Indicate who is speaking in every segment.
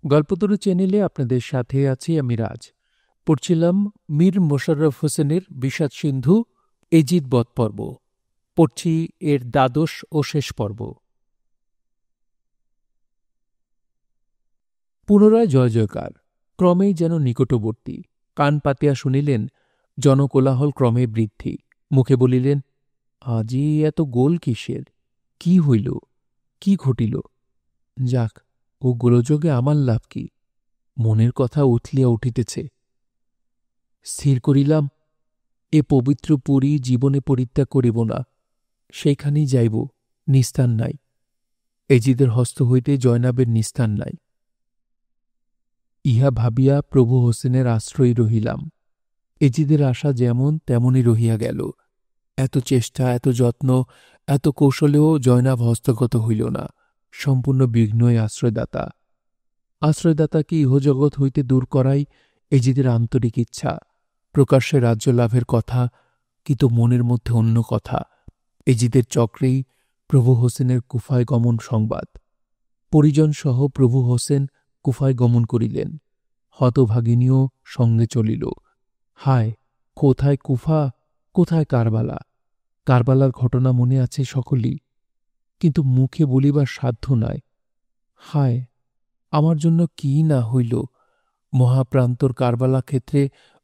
Speaker 1: গল্পতরু চ্যানেলে আপনাদের সাথে আছি আমি রাজ। পড়ছিলাম মীর মোশাররফ হোসেনের বিষাদ সিন্ধু এজিদ বধ পর্ব। পড়ছি এর দ্বাদশ ও শেষ পর্ব। পুনরায় জয় জয়কার ক্রমেই যেন নিকটবর্তী। কান পাতিয়া শুনিলেন জনকোলাহল ক্রমে বৃদ্ধি। মুখে বলিলেন, আজি এত গোল কিসের? কি হইল? কি ঘটিল? যাক, ও গোলযোগে আমার লাভ কি? মনের কথা উথলিয়া উঠিতেছে। স্থির করিলাম, এ পবিত্র পুরী জীবনে পরিত্যাগ করিব না। সেইখানেই যাইব, নিস্তার নাই। এজিদের হস্ত হইতে জয়নাবের নিস্তার নাই। ইহা ভাবিয়া প্রভু হোসেনের আশ্রয় রহিলাম। এজিদের আশা যেমন তেমনই রহিয়া গেল। এত চেষ্টা, এত যত্ন, এত কৌশলেও জয়নাব হস্তগত হইল না। সম্পূর্ণ বিঘ্নই আশ্রয়দাতা। আশ্রয়দাতাকে ইহজগৎ হইতে দূর করাই এজিদের আন্তরিক ইচ্ছা। প্রকাশ্যে রাজ্য লাভের কথা, কিন্তু মনের মধ্যে অন্য কথা। এজিদের চক্রেই প্রভু হোসেনের কুফায় গমন সংবাদ। পরিজনসহ প্রভু হোসেন কুফায় গমন করিলেন। হতভাগিনীও সঙ্গে চলিল। হায়, কোথায় কুফা, কোথায় কারবালা? কারবালার ঘটনা মনে আছে সকলই, কিন্তু মুখে বলিবার সাধ্য নাই। হায়, আমার জন্য কি না হইল! মহাপ্রান্তর কারবালা ক্ষেত্রে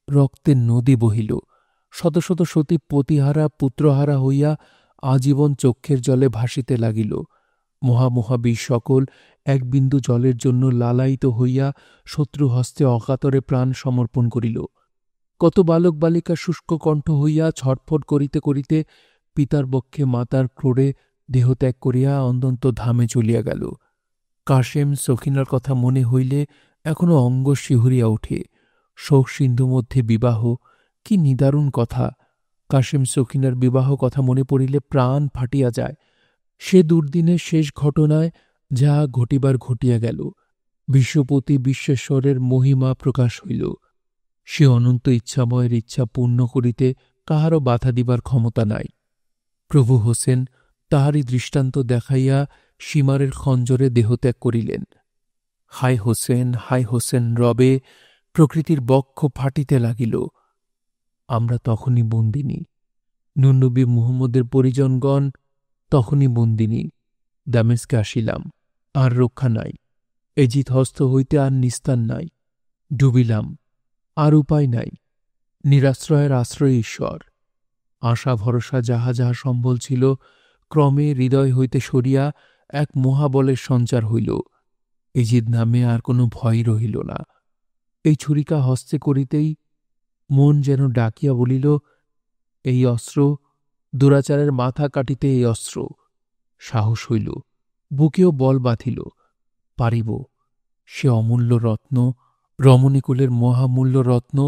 Speaker 1: রক্তের নদী বহিল। শত শত সতী পতিহারা পুত্রহারা হইয়া আজীবন চক্ষের জলে ভাসিতে লাগিল। মহামহাবীর সকল এক বিন্দু জলের জন্য লালায়িত হইয়া শত্রু হস্তে অকাতরে প্রাণ সমর্পণ করিল। কত বালক বালিকা শুষ্ক কণ্ঠ হইয়া ছটফট করিতে করিতে পিতার বক্ষে মাতার ক্রোড়ে দেহত্যাগ করিয়া অনন্ত ধামে চলিয়া গেল। কাশেম সখিনার কথা মনে হইলে এখনো অঙ্গ শিহরিয়া ওঠে। শোক সিন্ধু মধ্যে বিবাহ, কি নিদারুণ কথা! কাশেম সখিনার বিবাহ কথা মনে পড়িলে প্রাণ ফাটিয়া যায়। সে দুর্দিনের শেষ ঘটনায় যা ঘটিবার ঘটিয়া গেল। বিশ্বপতি বিশ্বেশ্বরের মহিমা প্রকাশ হইল। সে অনন্ত ইচ্ছাময়ের ইচ্ছা পূর্ণ করিতে কাহারও বাধা দিবার ক্ষমতা নাই। প্রভু হোসেন তাহারই দৃষ্টান্ত দেখাইয়া সীমারের খঞ্জরে দেহত্যাগ করিলেন। হায় হোসেন, হায় হোসেন রবে প্রকৃতির বক্ষ ফাটিতে লাগিল। আমরা তখনই বন্দিনী। নুননবী মুহাম্মদের পরিজনগণ তখনই বন্দিনী। দামেস্কে আসিলাম, আর রক্ষা নাই। এজিদ হস্ত হইতে আর নিস্তার নাই। ডুবিলাম, আর উপায় নাই। নিরাশ্রয়ের আশ্রয় ঈশ্বর। আশা ভরসা যাহা যাহা সম্বল ছিল ক্রমে হৃদয় হইতে সরিয়া এক মহাবলের সঞ্চার হইল। এজিদ নামে আর কোনো ভয় রহিল না। এই ছুরিকা হস্তে করিতেই মন যেন ডাকিয়া বলিল, এই অস্ত্র, দুরাচারের মাথা কাটিতে এই অস্ত্র। সাহস হইল, বুকেও বল বাঁধিল। পারিব, সে অমূল্য রত্ন, রমণীকুলের মহামূল্য রত্ন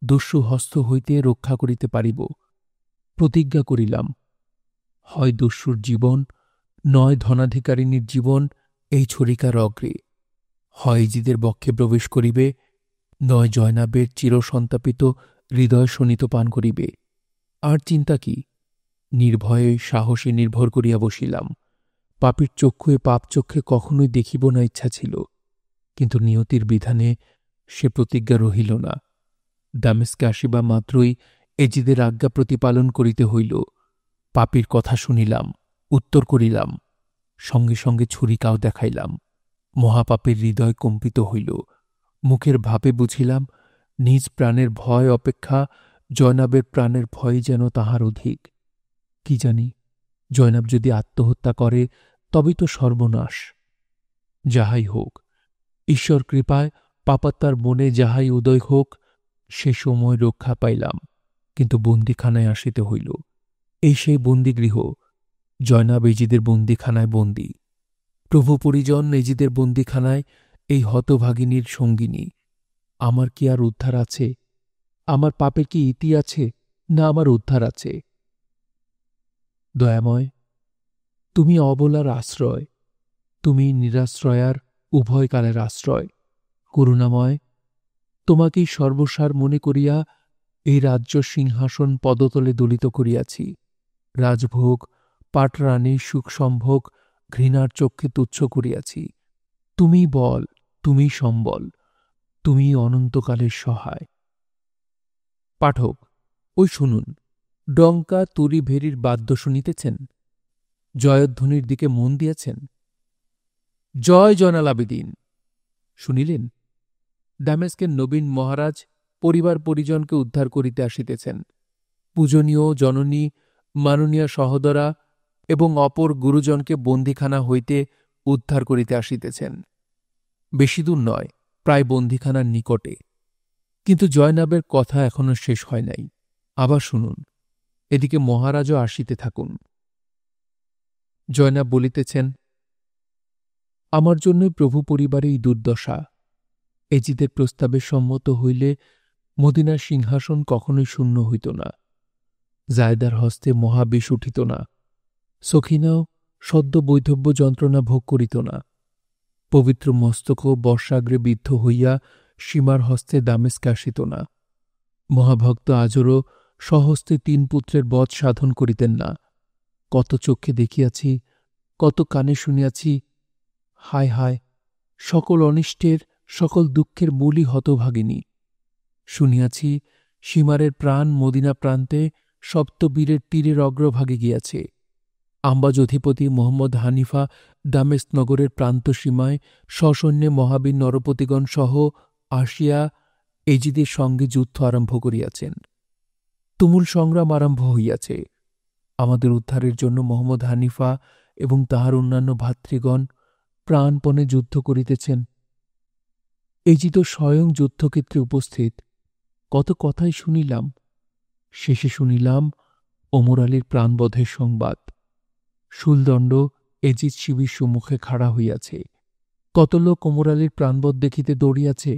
Speaker 1: দস্যু হস্ত হইতে রক্ষা করিতে পারিব। প্রতিজ্ঞা করিলাম, হয় দস্যুর জীবন, নয় ধনাধিকারিণীর জীবন এই ছড়িকার অগ্রে। হয় এজিদের বক্ষে প্রবেশ করিবে, নয় জয়নাবের চিরসন্তাপিত হৃদয় শোণিত পান করিবে। আর চিন্তা কি? নির্ভয়ে সাহসে নির্ভর করিয়া বসিলাম। পাপীর চক্ষুয়ে পাপ চক্ষে কখনোই দেখিব না ইচ্ছা ছিল, কিন্তু নিয়তির বিধানে সে প্রতিজ্ঞা রহিল না। দামেস্কে আসিবা মাত্রই এজিদের আজ্ঞা প্রতিপালন করিতে হইল। পাপীর কথা শুনিলাম, উত্তর করিলাম, সঙ্গে সঙ্গে ছুরিকাও দেখাইলাম। মহাপাপের হৃদয় কম্পিত হইল। মুখের ভাবে বুঝিলাম, নিজ প্রাণের ভয় অপেক্ষা জয়নাবের প্রাণের ভয় যেন তাহার অধিক। কি জানি, জয়নাব যদি আত্মহত্যা করে তবেই তো সর্বনাশ। যাহাই হোক, ঈশ্বর কৃপায় পাপাত্মার মনে যাহাই উদয় হোক, সে সময় রক্ষা পাইলাম। কিন্তু বন্দিখানায় আসিতে হইল। এই সেই বন্দিগৃহ। জয়নাব এজিদের বন্দিখানায় বন্দী। প্রভু পরিজন এজিদের বন্দিখানায় এই হতভাগিনীর সঙ্গিনী। আমার কি আর উদ্ধার আছে? আমার পাপের কি ইতি আছে, না আমার উদ্ধার আছে? দয়াময়, তুমি অবলার আশ্রয়, তুমি নিরাশ্রয়ার উভয়কালের আশ্রয়। করুণাময়, তোমাকেই সর্বসার মনে করিয়া এই রাজ্য সিংহাসন পদতলে দলিত করিয়াছি। রাজভোগ, পাটরানী, সুখ সম্ভোগ ঘৃণার চক্ষে তুচ্ছ করিয়াছি। তুমিই বল, তুমি সম্বল, তুমি অনন্তকালের সহায়। পাঠক, ওই শুনুন, ডঙ্কা তুরি ভেরির বাদ্য শুনিতেছেন? জয়ধ্বনির দিকে মন দিয়েছেন? জয় জয়নাল আবেদীন শুনিলেন? দামেস্কের নবীন মহারাজ পরিবার পরিজনকে উদ্ধার করিতে আসিতেছেন। পূজনীয় জননী, মাননীয় সহোদরা এবং অপর গুরুজনকে বন্দীখানা হইতে উদ্ধার করিতে আসিতেছেন। বেশি দূর নয়, প্রায় বন্দীখানার নিকটে। কিন্তু জয়নাবের কথা এখনো শেষ হয় নাই। আবার শুনুন, এদিকে মহারাজও আসিতে থাকুন। জয়নাব বলিতেছেন, আমার জন্যই প্রভু পরিবারে এই দুর্দশা। এজিদের প্রস্তাবে সম্মত হইলে মদিনার সিংহাসন কখনোই শূন্য হইত না, জায়দার হস্তে মহাবিষ উঠিত না, সখিনাও সদ্য বৈধব্য যন্ত্রণা ভোগ করিত না, পবিত্র মস্তকও বর্ষাগ্রে বিদ্ধ হইয়া সীমার হস্তে দামেস্কে আসিত না, মহাভক্ত আজরও স্বহস্তে ৩ পুত্রের বধ সাধন করিতেন না। কত চক্ষে দেখিয়াছি, কত কানে শুনিয়াছি। হায় হায়, সকল অনিষ্টের, সকল দুঃখের মূলই হতভাগিনী। শুনিয়াছি সীমারের প্রাণ মদিনা প্রান্তে সপ্তবীরের তীরের অগ্রভাগে গিয়াছে। আম্বাজ অধিপতি মোহাম্মদ হানিফা দামেস্ক নগরের প্রান্তসীমায় সসৈন্যে মহাবীর নরপতিগণ সহ আসিয়া এজিদের সঙ্গে যুদ্ধ আরম্ভ করিয়াছেন। তুমুল সংগ্রাম আরম্ভ হইয়াছে। আমাদের উদ্ধারের জন্য মোহাম্মদ হানিফা এবং তাহার অন্যান্য ভাতৃগণ প্রাণপণে যুদ্ধ করিতেছেন। এজিদ স্বয়ং যুদ্ধক্ষেত্রে উপস্থিত। কত কথাই শুনিলাম। শেষে শুনিলাম ওমর আলীর প্রাণবধের সংবাদ। শুলদণ্ড এজিদ শিবির সম্মুখে খাড়া হইয়াছে। কত লোক ওমর আলীর প্রাণবধ দেখিতে দৌড়িয়াছে।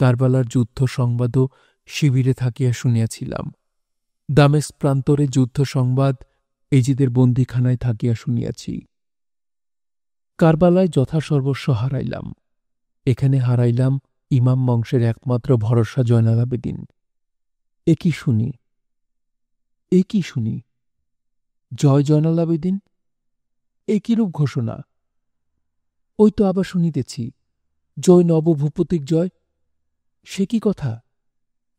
Speaker 1: কারবালার যুদ্ধ সংবাদও শিবিরে থাকিয়া শুনিয়াছিলাম। দামেস্ক প্রান্তরে যুদ্ধ সংবাদ এজিদের বন্দীখানায় থাকিয়া শুনিয়াছি। কারবালায় যথাসর্বস্ব হারাইলাম। এখানে হারাইলাম ইমাম বংশের একমাত্র ভরসা জয়নাল আবেদীন। এ কি শুনি? জয় জয়নাল আবেদীন, এ কিরূপ ঘোষণা? ওই তো আবার শুনিতেছি, জয় নবভূপতির জয়। সে কি কথা?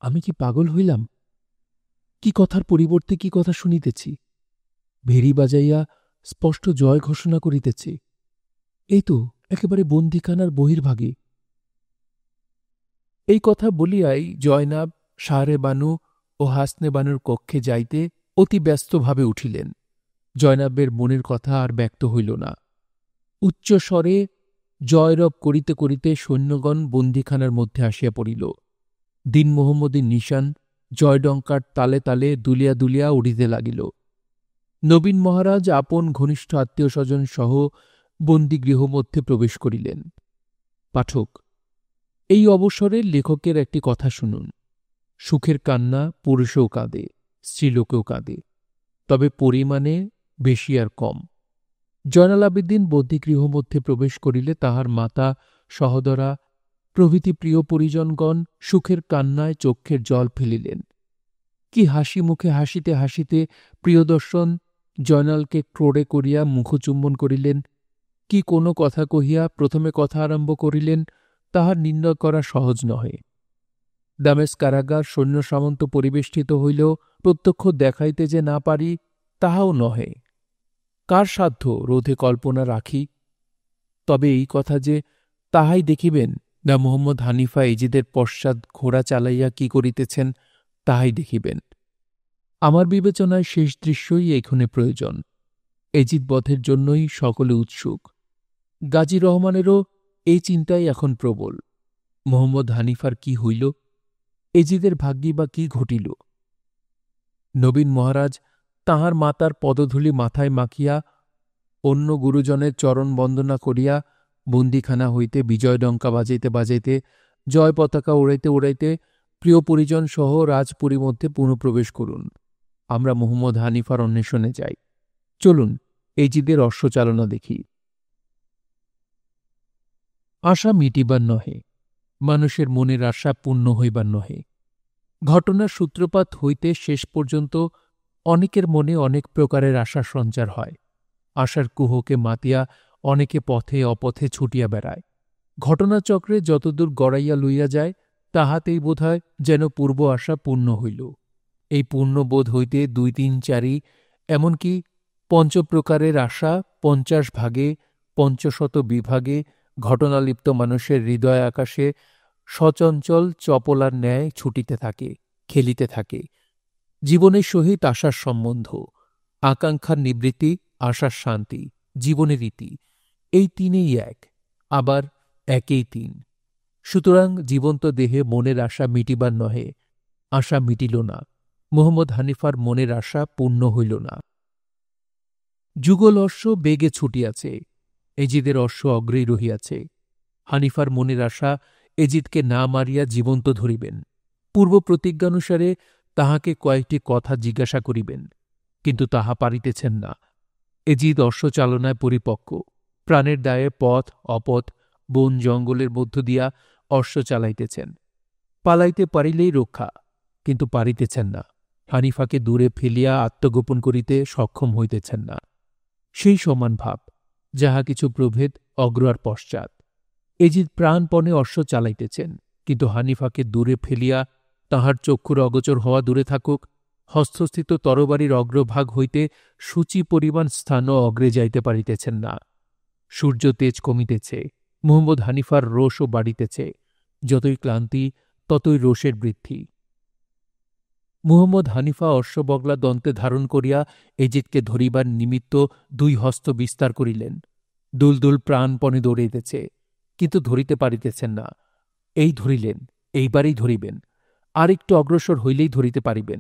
Speaker 1: আমি কি পাগল হইলাম? কি কথার পরিবর্তে কি কথা শুনিতেছি? ভেরি বাজাইয়া স্পষ্ট জয় ঘোষণা করিতেছে। এই তো একেবারে বন্দীখানার বহির্ভাগে। এই কথা বলিয়াই জয়নাব শাহরে বানু ও হাসনে বানুর কক্ষে যাইতে অতি ব্যস্তভাবে উঠিলেন। জয়নাবের মনের কথা আর ব্যক্ত হইল না। উচ্চস্বরে জয়রব করিতে করিতে সৈন্যগণ বন্দীখানার মধ্যে আসিয়া পড়িল। দিন মোহাম্মদীর নিশান জয়ডঙ্কার তালে তালে দুলিয়া দুলিয়া উড়িতে লাগিল। নবীন মহারাজ আপন ঘনিষ্ঠ আত্মীয় স্বজন সহ বন্দীগৃহ মধ্যে প্রবেশ করিলেন। পাঠক, এই অবসরে লেখকের একটি কথা শুনুন। সুখের কান্না পুরুষেও কাঁদে, স্ত্রীলোকেও কাঁদে, তবে পরিমাণে বেশি আর কম। জয়নাল আবেদীন বন্দীগৃহ মধ্যে প্রবেশ করিলে তাহার মাতা, সহোদরা প্রভৃতি প্রিয় পরিজনগণ সুখের কান্নায় চক্ষের জল ফেলিলেন। কি হাসি মুখে হাসিতে হাসিতে প্রিয়দর্শন জয়নালকে ক্রোড়ে করিয়া মুখচুম্বন করিলেন। কি কোনো কথা কহিয়া প্রথমে কথা আরম্ভ করিলেন, তাহার নির্ণয় করা সহজ নহে। দামেস্ক কারাগার সৈন্য সামন্ত পরিবেষ্টিত হইলেও প্রত্যক্ষ দেখাইতে যে না পারি, তাহাও নহে। কার সাধ্য রোধে কল্পনা রাখি? তবে এই কথা যে তাহাই দেখিবেন, না মোহাম্মদ হানিফা এজিদের পশ্চাৎ ঘোড়া চালাইয়া কি করিতেছেন, তাহাই দেখিবেন। আমার বিবেচনায় শেষ দৃশ্যই এইখানে প্রয়োজন। এজিদ বধের জন্যই সকলে উৎসুক। গাজী রহমানেরও এই চিন্তাই এখন প্রবল। মোহাম্মদ হানিফার কি হইল? এজিদের ভাগ্যি বা কি ঘটিল? নবীন মহারাজ তাহার মাতার পদধূলি মাথায় মাখিয়া অন্য গুরুজনের চরণ বন্দনা করিয়া বন্দীখানা হইতে বিজয়ডঙ্কা বাজাইতে বাজাইতে, জয় পতাকা উড়াইতে উড়াইতে প্রিয় পরিজন সহ রাজপুরী মধ্যে পুনঃপ্রবেশ করুন। আমরা মোহাম্মদ হানিফার অন্বেষণে যাই। চলুন এজিদের অশ্বচালনা দেখি। আশা মিটিবার নহে, মানুষের মনের আশা পূর্ণ হইবার নহে। ঘটনার সূত্রপাত হইতে শেষ পর্যন্ত অনেকের মনে অনেক প্রকারের আশার সঞ্চার হয়। আশার কুহকে মাতিয়া অনেকে পথে অপথে ছুটিয়া বেড়ায়। ঘটনাচক্রে যতদূর গড়াইয়া লইয়া যায় তাহাতেই বোধহয় যেন পূর্ব আশা পূর্ণ হইল। এই পূর্ণবোধ হইতে ২, ৩, ৪ এমনকি পঞ্চপ্রকারের আশা ৫০ ভাগে ৫০০ বিভাগে ঘটনালিপ্ত মানুষের হৃদয় আকাশে সচঞ্চল চপলার ন্যায় ছুটিতে থাকে, খেলিতে থাকে। জীবনের সহিত আশার সম্বন্ধ, আকাঙ্ক্ষার নিবৃত্তি, আশার শান্তি, জীবনের রীতি, এই তিনেই এক, আবার একেই তিন। সুতরাং জীবন্ত দেহে মনের আশা মিটিবার নহে, আশা মিটিল না। মোহাম্মদ হানিফার মনের আশা পূর্ণ হইল না। যুগল অশ্ব বেগে ছুটিয়াছে, এজিদের অশ্ব অগ্রেই রহিয়াছে। হানিফার মনের আশা এজিদকে না মারিয়া জীবন্ত ধরিবেন, পূর্ব প্রতিজ্ঞানুসারে তাহাকে কয়েকটি কথা জিজ্ঞাসা করিবেন, কিন্তু তাহা পারিতেছেন না। এজিদ অশ্বচালনায় পরিপক্ক, প্রাণের দায়ে পথ অপথ বন জঙ্গলের মধ্য দিয়া অশ্ব চালাইতেছেন। পালাইতে পারিলেই রক্ষা, কিন্তু পারিতেছেন না। হানিফাকে দূরে ফেলিয়া আত্মগোপন করিতে সক্ষম হইতেছেন না। সেই সমান ভাব, যাহা কিছু প্রভেদ অগ্র আর পশ্চাৎ। এজিদ প্রাণপণে অশ্ব চালাইতেছেন, কিন্তু হানিফাকে দূরে ফেলিয়া তাহার চক্ষুর অগোচর হওয়া দূরে থাকুক, হস্তস্থিত তরবারির অগ্রভাগ হইতে সূচি পরিমাণ স্থানও অগ্রে যাইতে পারিতেছেন না। সূর্য তেজ কমিতেছে, মুহম্মদ হানিফার রোষও বাড়িতেছে। যতই ক্লান্তি ততই রোষের বৃদ্ধি। মুহম্মদ হানিফা অশ্ববগলা দন্তে ধারণ করিয়া এজিদকে ধরিবার নিমিত্ত ২ হস্ত বিস্তার করিলেন। দুলদুল প্রাণপণে দৌড়াইতেছে, কিন্তু ধরিতে পারিতেছেন না। এই ধরিলেন, এইবারেই ধরিবেন, আর একটু অগ্রসর হইলেই ধরিতে পারিবেন,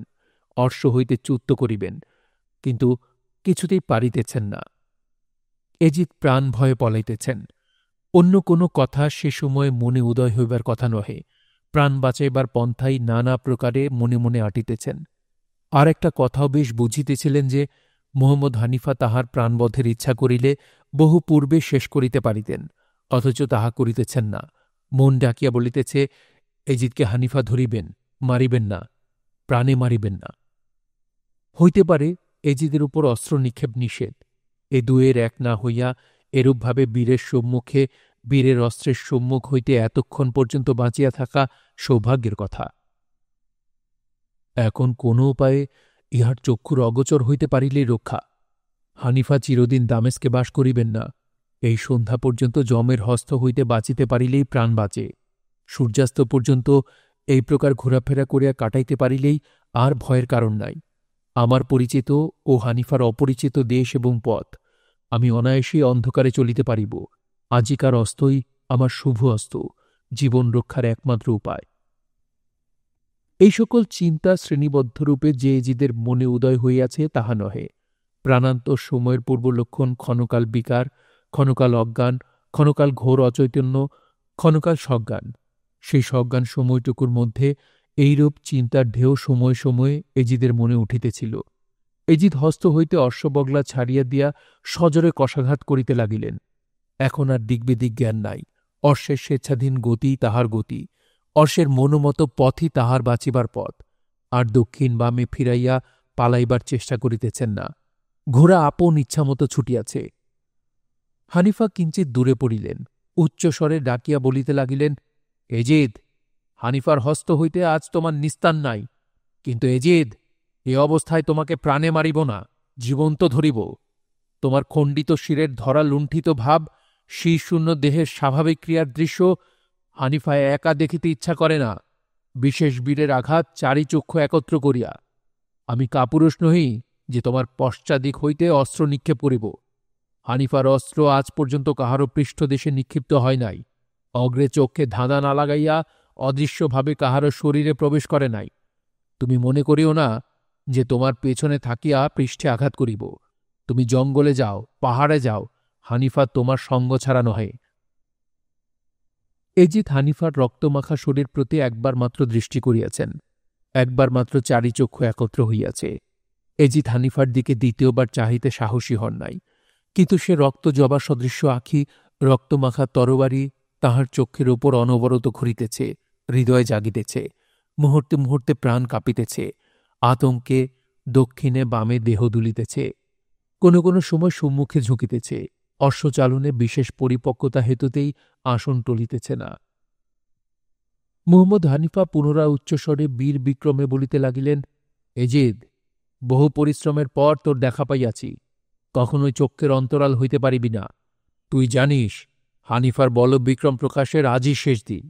Speaker 1: অশ্ব হইতে চ্যুত করিবেন, কিন্তু কিছুতেই পারিতেছেন না। এজিদ প্রাণ ভয়ে পলাইতেছেন। অন্য কোনো কথা সে সময়ে মনে উদয় হইবার কথা নহে। প্রাণ বাঁচাইবার পন্থাই নানা প্রকারে মনে মনে আটিতেছেন। আর একটা কথাও বেশ বুঝিতেছিলেন যে মোহাম্মদ হানিফা তাহার প্রাণবধের ইচ্ছা করিলে বহু পূর্বে শেষ করিতে পারিতেন, অথচ তাহা করিতেছেন না। মন ডাকিয়া বলিতেছে, এজিদকে হানিফা ধরিবেন, মারিবেন না, প্রাণে মারিবেন না। হইতে পারে এজিদের উপর অস্ত্র নিক্ষেপ নিষেধ। এ দুয়ের এক না হইয়া এরূপভাবে বীরের সম্মুখে বীরের অস্ত্রের সম্মুখ হইতে এতক্ষণ পর্যন্ত বাঁচিয়া থাকা সৌভাগ্যের কথা। এখন কোন উপায়ে ইহার চক্ষুর অগোচর হইতে পারিলেই রক্ষা। হানিফা চিরদিন দামেস্কে বাস করিবেন না। এই সন্ধ্যা পর্যন্ত যমের হস্ত হইতে বাঁচিতে পারিলেই প্রাণ বাঁচে। সূর্যাস্ত পর্যন্ত এই প্রকার ঘোরাফেরা করিয়া কাটাইতে পারিলেই আর ভয়ের কারণ নাই। আমার পরিচিত ও হানিফার অপরিচিত দেশ এবং পথ, আমি অনায়াসেই অন্ধকারে চলিতে পারিব। আজিকার অস্তই আমার শুভ অস্ত, জীবন রক্ষার একমাত্র উপায়। এই সকল চিন্তা শ্রেণীবদ্ধরূপে যে এজিদের মনে উদয় হইয়াছে তাহা নহে। প্রাণান্তর সময়ের পূর্বলক্ষণ ক্ষণকাল বিকার, ক্ষণকাল অজ্ঞান, ক্ষণকাল ঘোর অচৈতন্য, ক্ষণকাল সজ্ঞান। সেই সজ্ঞান সময়টুকুর মধ্যে এইরূপ চিন্তার ঢেউ সময়ে সময়ে এজিদের মনে উঠিতেছিল। এজিদ হস্ত হইতে অশ্ববগলা ছাড়িয়া দিয়া সজোরে কষাঘাত করিতে লাগিলেন। এখন আর দিগ্বিদিক জ্ঞান নাই। অশ্বের স্বেচ্ছাধীন গতি তাহার গতি, অশ্বের মনোমত পথই তাহার বাঁচিবার পথ। আর দক্ষিণ বামে ফিরাইয়া পালাইবার চেষ্টা করিতেছেন না। ঘোড়া আপন ইচ্ছামতো ছুটিয়াছে। হানিফা কিঞ্চিৎ দূরে পড়িলেন, উচ্চস্বরে ডাকিয়া বলিতে লাগিলেন, এজিদ, হানিফার হস্ত হইতে আজ তোমার নিস্তার নাই, কিন্তু এজিদ, এ অবস্থায় তোমাকে প্রাণে মারিব না, জীবন্ত ধরিব। তোমার খণ্ডিত শিরের ধরা লুণ্ঠিত ভাব, শিরশূন্য দেহের স্বাভাবিক ক্রিয়ার দৃশ্য হানিফায় একা দেখিতে ইচ্ছা করে না। বিশেষ বীরের আঘাত চারি চক্ষু একত্র করিয়া। আমি কাপুরুষ নহি যে তোমার পশ্চাদিক হইতে অস্ত্র নিক্ষেপ করিব। হানিফার অস্ত্র আজ পর্যন্ত কাহারও পৃষ্ঠদেশে নিক্ষিপ্ত হয় নাই। অগ্রে চক্ষে ধাঁধা না লাগাইয়া অদৃশ্যভাবে কাহারও শরীরে প্রবেশ করে নাই। তুমি মনে করিও না যে তোমার পেছনে থাকিয়া পৃষ্ঠে আঘাত করিব। তুমি জঙ্গলে যাও, পাহাড়ে যাও, হানিফা তোমার সঙ্গ ছাড়া নহে। এজিদ হানিফার রক্তমাখা শরীর প্রতি একবার মাত্র দৃষ্টি করিয়াছেন। একবার মাত্র চারি চক্ষু একত্র হইয়াছে। এজিদ হানিফার দিকে দ্বিতীয়বার চাহিতে সাহসী হন নাই, কিন্তু সে রক্ত জবা সদৃশ্য আঁখি, রক্তমাখা তরবারি তাহার চক্ষের উপর অনবরত ঘুরিতেছে, হৃদয় জাগিতেছে, মুহূর্তে মুহূর্তে প্রাণ কাঁপিতেছে, আতঙ্কে দক্ষিণে বামে দেহ দুলিতেছে, কোনো কোনো সময় সম্মুখে ঝুঁকিতেছে, অশ্বচালনে বিশেষ পরিপক্কতা হেতুতেই আসন টলিতেছে না। মুহম্মদ হানিফা পুনরায় উচ্চস্বরে বীর বিক্রমে বলিতে লাগিলেন, এজিদ, বহু পরিশ্রমের পর তোর দেখা পাইয়াছি, কখনোই চক্ষের অন্তরাল হইতে পারিবি না। তুই জানিস হানিফার বলবিক্রম প্রকাশের আজই শেষ দিন।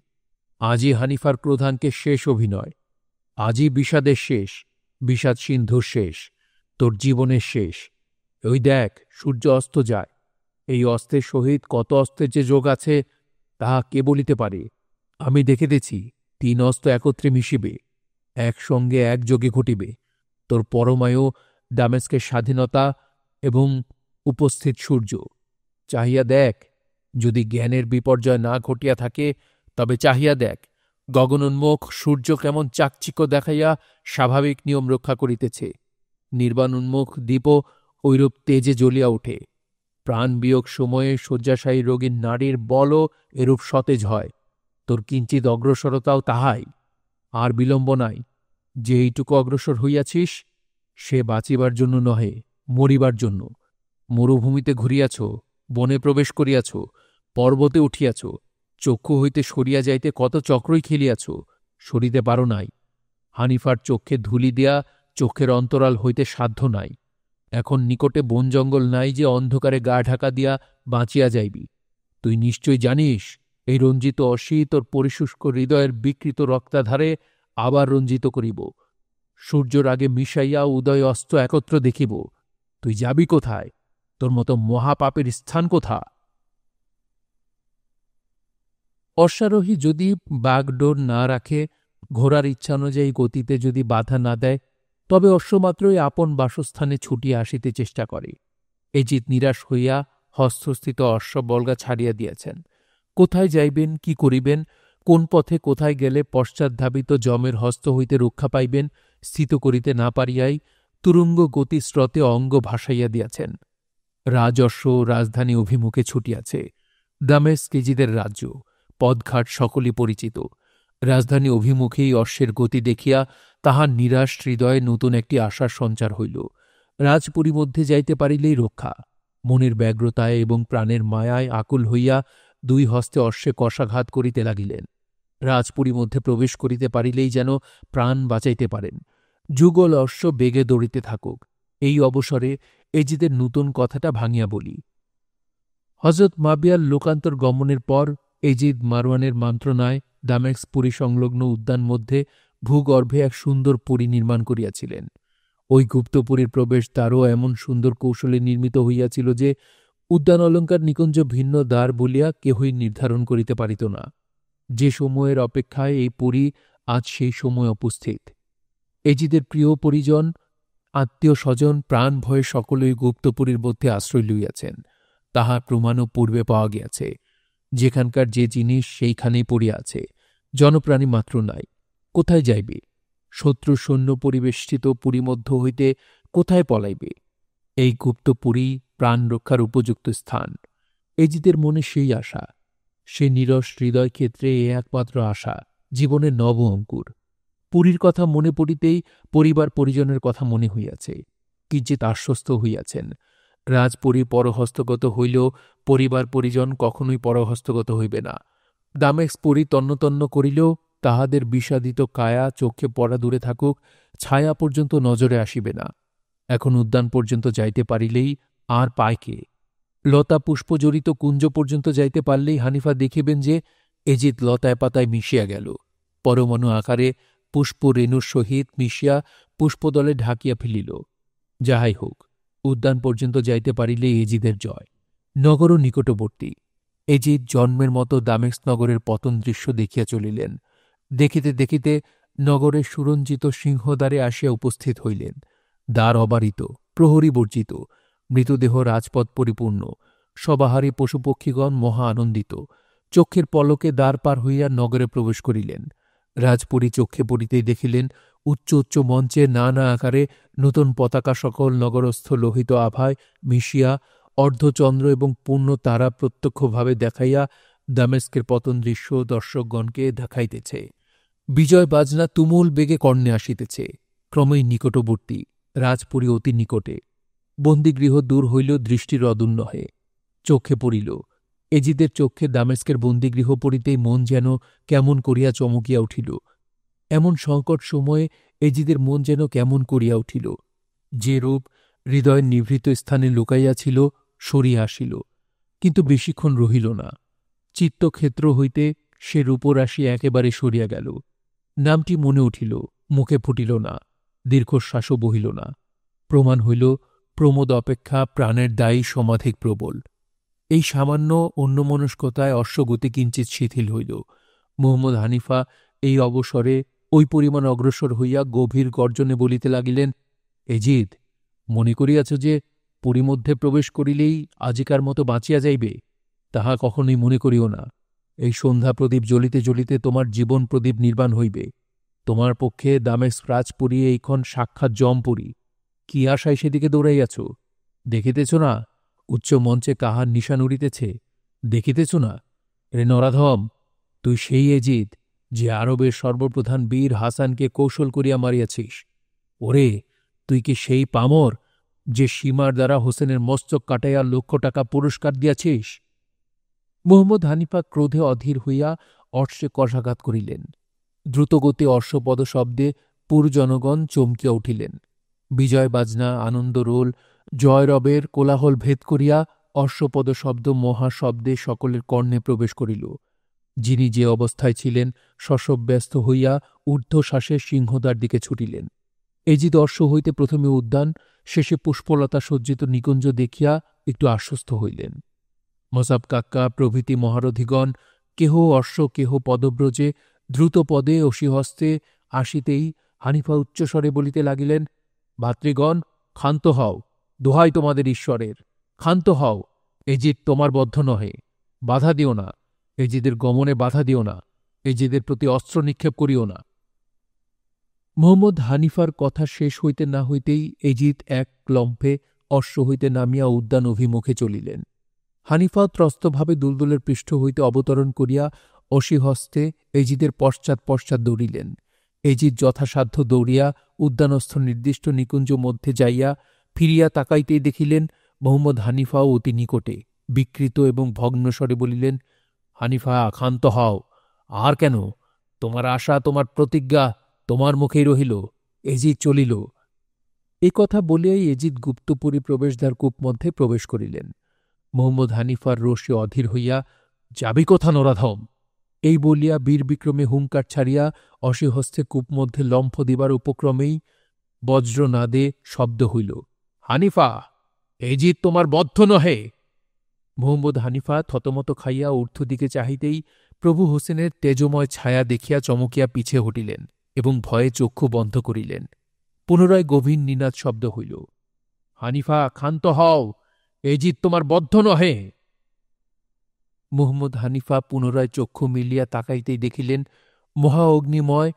Speaker 1: আজই হানিফার ক্রোধানকে শেষ অভিনয়, আজই বিষাদের শেষ, বিষাদ সিন্ধুর শেষ, তোর জীবনের শেষ। ওই দেখ, সূর্য অস্ত যায়। এই অস্ত্রের সহিত কত অস্ত্রের যে যোগ আছে তাহা কে বলিতে পারে। আমি দেখিতেছি 3 অস্ত্র একত্রে মিশিবে, একসঙ্গে একযোগে ঘটিবে। তোর পরমায়ু দামেস্কের স্বাধীনতা এবং উপস্থিত সূর্য। চাহিয়া দেখ, যদি জ্ঞানের বিপর্যয় না ঘটিয়া থাকে তবে চাহিয়া দেখ গগনোন্মুখ সূর্য কেমন চাকচিক্য দেখাইয়া স্বাভাবিক নিয়ম রক্ষা করিতেছে। নির্বাণোন্মুখ দ্বীপও ঐরূপ তেজে জ্বলিয়া ওঠে। প্রাণবিয়োগ সময়ে শয্যাশায়ী রোগীর নারীর বলও এরূপ সতেজ হয়। তোর কিঞ্চিত অগ্রসরতাও তাহাই। আর বিলম্ব নাই। যে এইটুকু অগ্রসর হইয়াছিস সে বাঁচিবার জন্য নহে, মরিবার জন্য। মরুভূমিতে ঘুরিয়াছ, বনে প্রবেশ করিয়াছ, পর্বতে উঠিয়াছ, চক্ষু হইতে সরিয়া যাইতে কত চক্রই খেলিয়াছ, সরিতে পারো নাই। হানিফার চক্ষে ধুলি দিয়া চক্ষের অন্তরাল হইতে সাধ্য নাই। এখন নিকটে বন জঙ্গল নাই যে অন্ধকারে গা ঢাকা দিয়া বাঁচিয়া যাইবি। তুই নিশ্চয় জানিস এই রঞ্জিত অসি তোর পরিশুষ্ক হৃদয়ের বিকৃত রক্তাধারে আবার রঞ্জিত করিব। সূর্যর আগে মিশাইয়া উদয় অস্ত একত্র দেখিব। তুই যাবি কোথায়? তোর মতো মহাপাপের স্থান কোথা? অশ্বারোহী যদি বাগডোর না রাখে, ঘোড়ার ইচ্ছানুযায়ী গতিতে যদি বাধা না দেয়, তবে অশ্বমাত্রই আপন বাসস্থানে ছুটিয়া আসিতে চেষ্টা করে। এজিদ নিরাশ হইয়া হস্তস্থিত অশ্ববল্গা ছাড়িয়া দিয়াছেন। কোথায় যাইবেন, কি করিবেন, কোন পথে কোথায় গেলে পশ্চাৎধাবিত যমের হস্ত হইতে রক্ষা পাইবেন স্থিত করিতে না পারিয়াই তুরুঙ্গ গতিস্রোতে অঙ্গ ভাসাইয়া দিয়াছেন। রাজস্ব রাজধানী অভিমুখে ছুটিয়াছে। দামেস্ক এজিদের রাজ্য, পদঘাট সকলই পরিচিত। রাজধানী অভিমুখেই অশ্বের গতি দেখিয়া তাহার নিরাশ হৃদয়ে নতুন একটি আশার সঞ্চার হইল। রাজপুরী মধ্যে যাইতে পারিলেই রক্ষা। মনের ব্যগ্রতায় এবং প্রাণের মায়ায় আকুল হইয়া 2 হস্তে অশ্বে কষাঘাত করিতে লাগিলেন। রাজপুরী মধ্যে প্রবেশ করিতে পারিলেই যেন প্রাণ বাঁচাইতে পারেন। যুগল অশ্ব বেগে দৌড়িতে থাকুক। এই অবসরে এজিদের নূতন কথাটা ভাঙিয়া বলি। হজরত মাবিয়ার লোকান্তর গমনের পর এজিদ মারওয়ানের মন্ত্রণায় দামেস্ক পুরী সংলগ্ন উদ্যান মধ্যে ভূগর্ভে এক সুন্দর পুরী নির্মাণ করিয়াছিলেন। ওই গুপ্তপুরীর প্রবেশদ্বারও এমন সুন্দর কৌশলে নির্মিত হইয়াছিল যে উদ্যান অলঙ্কার নিকুঞ্জ ভিন্ন দ্বার বলিয়া কেহই নির্ধারণ করিতে পারিত না। যে সময়ের অপেক্ষায় এই পুরী আজ সেই সময় উপস্থিত। এজিদের প্রিয় পরিজন, আত্মীয় স্বজন প্রাণ ভয়ে সকলেই গুপ্তপুরীর মধ্যে আশ্রয় লইয়াছেন। তাহার প্রমাণও পূর্বে পাওয়া গিয়াছে। যেখানকার যে জিনিস সেইখানেই পড়িয়া আছে, জনপ্রাণী মাত্র নাই। কোথায় যাইবে? শত্রু সৈন্য পরিবেষ্টিত পুরী মধ্য হইতে কোথায় পলাইবে? এই গুপ্তপুরী প্রাণ রক্ষার উপযুক্ত স্থান। এজিদের মনে সেই আশা, সে নিরস হৃদয় ক্ষেত্রে এ একমাত্র আশা, জীবনের নব অঙ্কুর। পুরীর কথা মনে পড়িতেই পরিবার পরিজনের কথা মনে হইয়াছে। কিঞ্চিৎ আশ্বস্ত হইয়াছেন। রাজপুরী পরহস্তগত হইলেও পরিবার পরিজন কখনোই পরহস্তগত হইবে না। দামেস্ক পুরী তন্নতন্ন করিলেও তাহাদের বিষাদিত কায়া চোখে পড়া দূরে থাকুক, ছায়া পর্যন্ত নজরে আসিবে না। এখন উদ্যান পর্যন্ত যাইতে পারিলেই আর পায় কে? লতা পুষ্পজড়িত কুঞ্জ পর্যন্ত যাইতে পারলেই হানিফা দেখিবেন যে এজিদ লতায় পাতায় মিশিয়া গেল, পরমাণু আকারে পুষ্প রেণুর সহিত মিশিয়া পুষ্পদলে ঢাকিয়া ফেলিল। যাহাই হোক, উদ্যান পর্যন্ত যাইতে পারিলে এজিদের জয়। নগরও নিকটবর্তী। এজিদ জন্মের মতো দামেস্ক নগরের পতন দৃশ্য দেখিয়া চলিলেন। দেখিতে দেখিতে নগরের সুরঞ্জিত সিংহদ্বারে আসিয়া উপস্থিত হইলেন। দ্বার অবারিত, প্রহরী বর্জিত, মৃতদেহ রাজপথ পরিপূর্ণ। সবাহারী পশুপক্ষীগণ মহা আনন্দিত। চক্ষের পলকে দ্বার পার হইয়া নগরে প্রবেশ করিলেন। রাজপুরী চক্ষে পড়িতেই দেখিলেন উচ্চ উচ্চ মঞ্চে নানা আকারে নূতন পতাকা সকল নগরস্থ লোহিত আভায় মিশিয়া অর্ধচন্দ্র এবং পূর্ণ তারা প্রত্যক্ষভাবে দেখাইয়া দামেস্কের পতন দৃশ্য দর্শকগণকে দেখাইতেছে। বিজয় বাজনা তুমুল বেগে কর্ণে আসিতেছে। ক্রমেই নিকটবর্তী, রাজপুরী অতি নিকটে। বন্দিগৃহ দূর হইলেও দৃষ্টির অদূর নহে। চোখে পড়িল। এজিদের চক্ষে দামেস্কের বন্দিগৃহ পড়িতেই মন যেন কেমন করিয়া চমকিয়া উঠিল। এমন সংকট সময়ে এজিদের মন যেন কেমন করিয়া উঠিল। যে রূপ হৃদয়ের নিভৃত স্থানে লুকাইয়াছিল সরিয়া আসিল, কিন্তু বেশিক্ষণ রহিল না। চিত্তক্ষেত্র হইতে সে রূপরাশি একেবারে সরিয়া গেল। নামটি মনে উঠিল, মুখে ফুটিল না, দীর্ঘশ্বাসও বহিল না। প্রমাণ হইল প্রমোদ অপেক্ষা প্রাণের দায়ী সমাধিক প্রবল। এই সামান্য অন্যমনস্কতায় অশ্বগতি কিঞ্চিৎ শিথিল হইল। মোহাম্মদ হানিফা এই অবসরে ওই পরিমাণ অগ্রসর হইয়া গভীর গর্জনে বলিতে লাগিলেন, এজিদ, মনে করিয়াছ যে পরিমধ্যে প্রবেশ করিলেই আজিকার মতো বাঁচিয়া যাইবে? তাহা কখনোই মনে করিও না। এই সন্ধ্যা প্রদীপ জ্বলিতে জ্বলিতে তোমার জীবন প্রদীপ নির্বাণ হইবে। তোমার পক্ষে দামেস্ক রাজপুরী এইক্ষণ সাক্ষাৎ জমপুরী। কি আশায় সেদিকে দৌড়াইয়াছ? দেখিতেছ না উচ্চ মঞ্চে কাহার নিশান উড়িতেছে? দেখিতেছ না? রে নরাধম, তুই সেই এজিদ যে আরবের সর্বপ্রধান বীর হাসানকে কৌশল করিয়া মারিয়াছিস। ওরে, তুই কি সেই পামর যে সীমার দ্বারা হোসেনের মস্তক কাটাইয়া £1,00,000 পুরস্কার দিয়াছিস? মোহাম্মদ হানিফা ক্রোধে অধীর হইয়া অশ্বে কষাঘাত করিলেন। দ্রুতগতি অশ্বপদ শব্দে পুর জনগণ চমকিয়া উঠিলেন। বিজয় বাজনা, আনন্দ রোল, জয়রবের কোলাহল ভেদ করিয়া অশ্বপদ শব্দ মহাশব্দে সকলের কর্ণে প্রবেশ করিল। যিনি যে অবস্থায় ছিলেন শশব্যস্ত হইয়া ঊর্ধ্বশ্বাসে সিংহদ্বার দিকে ছুটিলেন। এজিদ অশ্ব হইতে প্রথমে উদ্যান, শেষে পুষ্পলতা সজ্জিত নিকুঞ্জ দেখিয়া একটু আশ্বস্ত হইলেন। মসাব কাক্কা প্রভৃতি মহারথিগণ কেহ অশ্ব কেহ পদব্রজে দ্রুত পদে অসিহস্তে আসিতেই হানিফা উচ্চস্বরে বলিতে লাগিলেন, ভাতৃগণ, ক্ষান্ত হও, দোহাই তোমাদের ঈশ্বরের, ক্ষান্ত হও। এজিদ তোমার বদ্ধ নহে, বাধা দিও না। এজিদের গমনে বাধা দিও না। এজিদের প্রতি অস্ত্র নিক্ষেপ করিও না। মোহাম্মদ হানিফার কথা শেষ হইতে না হইতেই এজিদ এক ক্লম্পে অশ্ব হইতে নামিয়া উদ্যান অভিমুখে চলিলেন। হানিফা ত্রস্তভাবে দুলদুলের পৃষ্ঠ হইতে অবতরণ করিয়া অসিহস্তে এজিদের পশ্চাৎ পশ্চাৎ দৌড়িলেন। এজিদ যথাসাধ্য দৌড়িয়া উদ্যানস্থ নির্দিষ্ট নিকুঞ্জ মধ্যে যাইয়া ফিরিয়া তাকাইতেই দেখিলেন মোহাম্মদ হানিফাও অতি নিকটে। বিকৃত এবং ভগ্নস্বরে বলিলেন, হানিফা, ক্ষান্ত হও। আর কেন? তোমার আশা, তোমার প্রতিজ্ঞা তোমার মুখেই রহিল। এজিদ চলিল। এ কথা বলিয়াই এজিদ গুপ্তপুরী প্রবেশদ্বার কূপ মধ্যে প্রবেশ করিলেন। মোহাম্মদ হানিফার রোষে অধীর হইয়া, যাবি কোথা নরাধম? এই বলিয়া বীর বিক্রমে হুঙ্কার ছাড়িয়া অসিহস্তে কূপ মধ্যে লম্ফ দিবার উপক্রমেই বজ্রনাদে শব্দ হইল, হানিফা, এজিদ তোমার বদ্ধ নহে। মোহাম্মদ হানিফা থতমত খাইয়া ঊর্ধ্বদিকে চাহিতেই প্রভু হোসেনের তেজময় ছায়া দেখিয়া চমকিয়া পিছে হটিলেন এবং ভয়ে চক্ষু বন্ধ করিলেন। পুনরায় গভীর নিনাদ শব্দ হইল, হানিফা, ক্ষান্ত হও, এজিদ তোমার বদ্ধ নহে। মোহাম্মদ হানিফা পুনরায় চক্ষু মিলিয়া তাকাইতেই দেখিলেন মহা অগ্নিময়,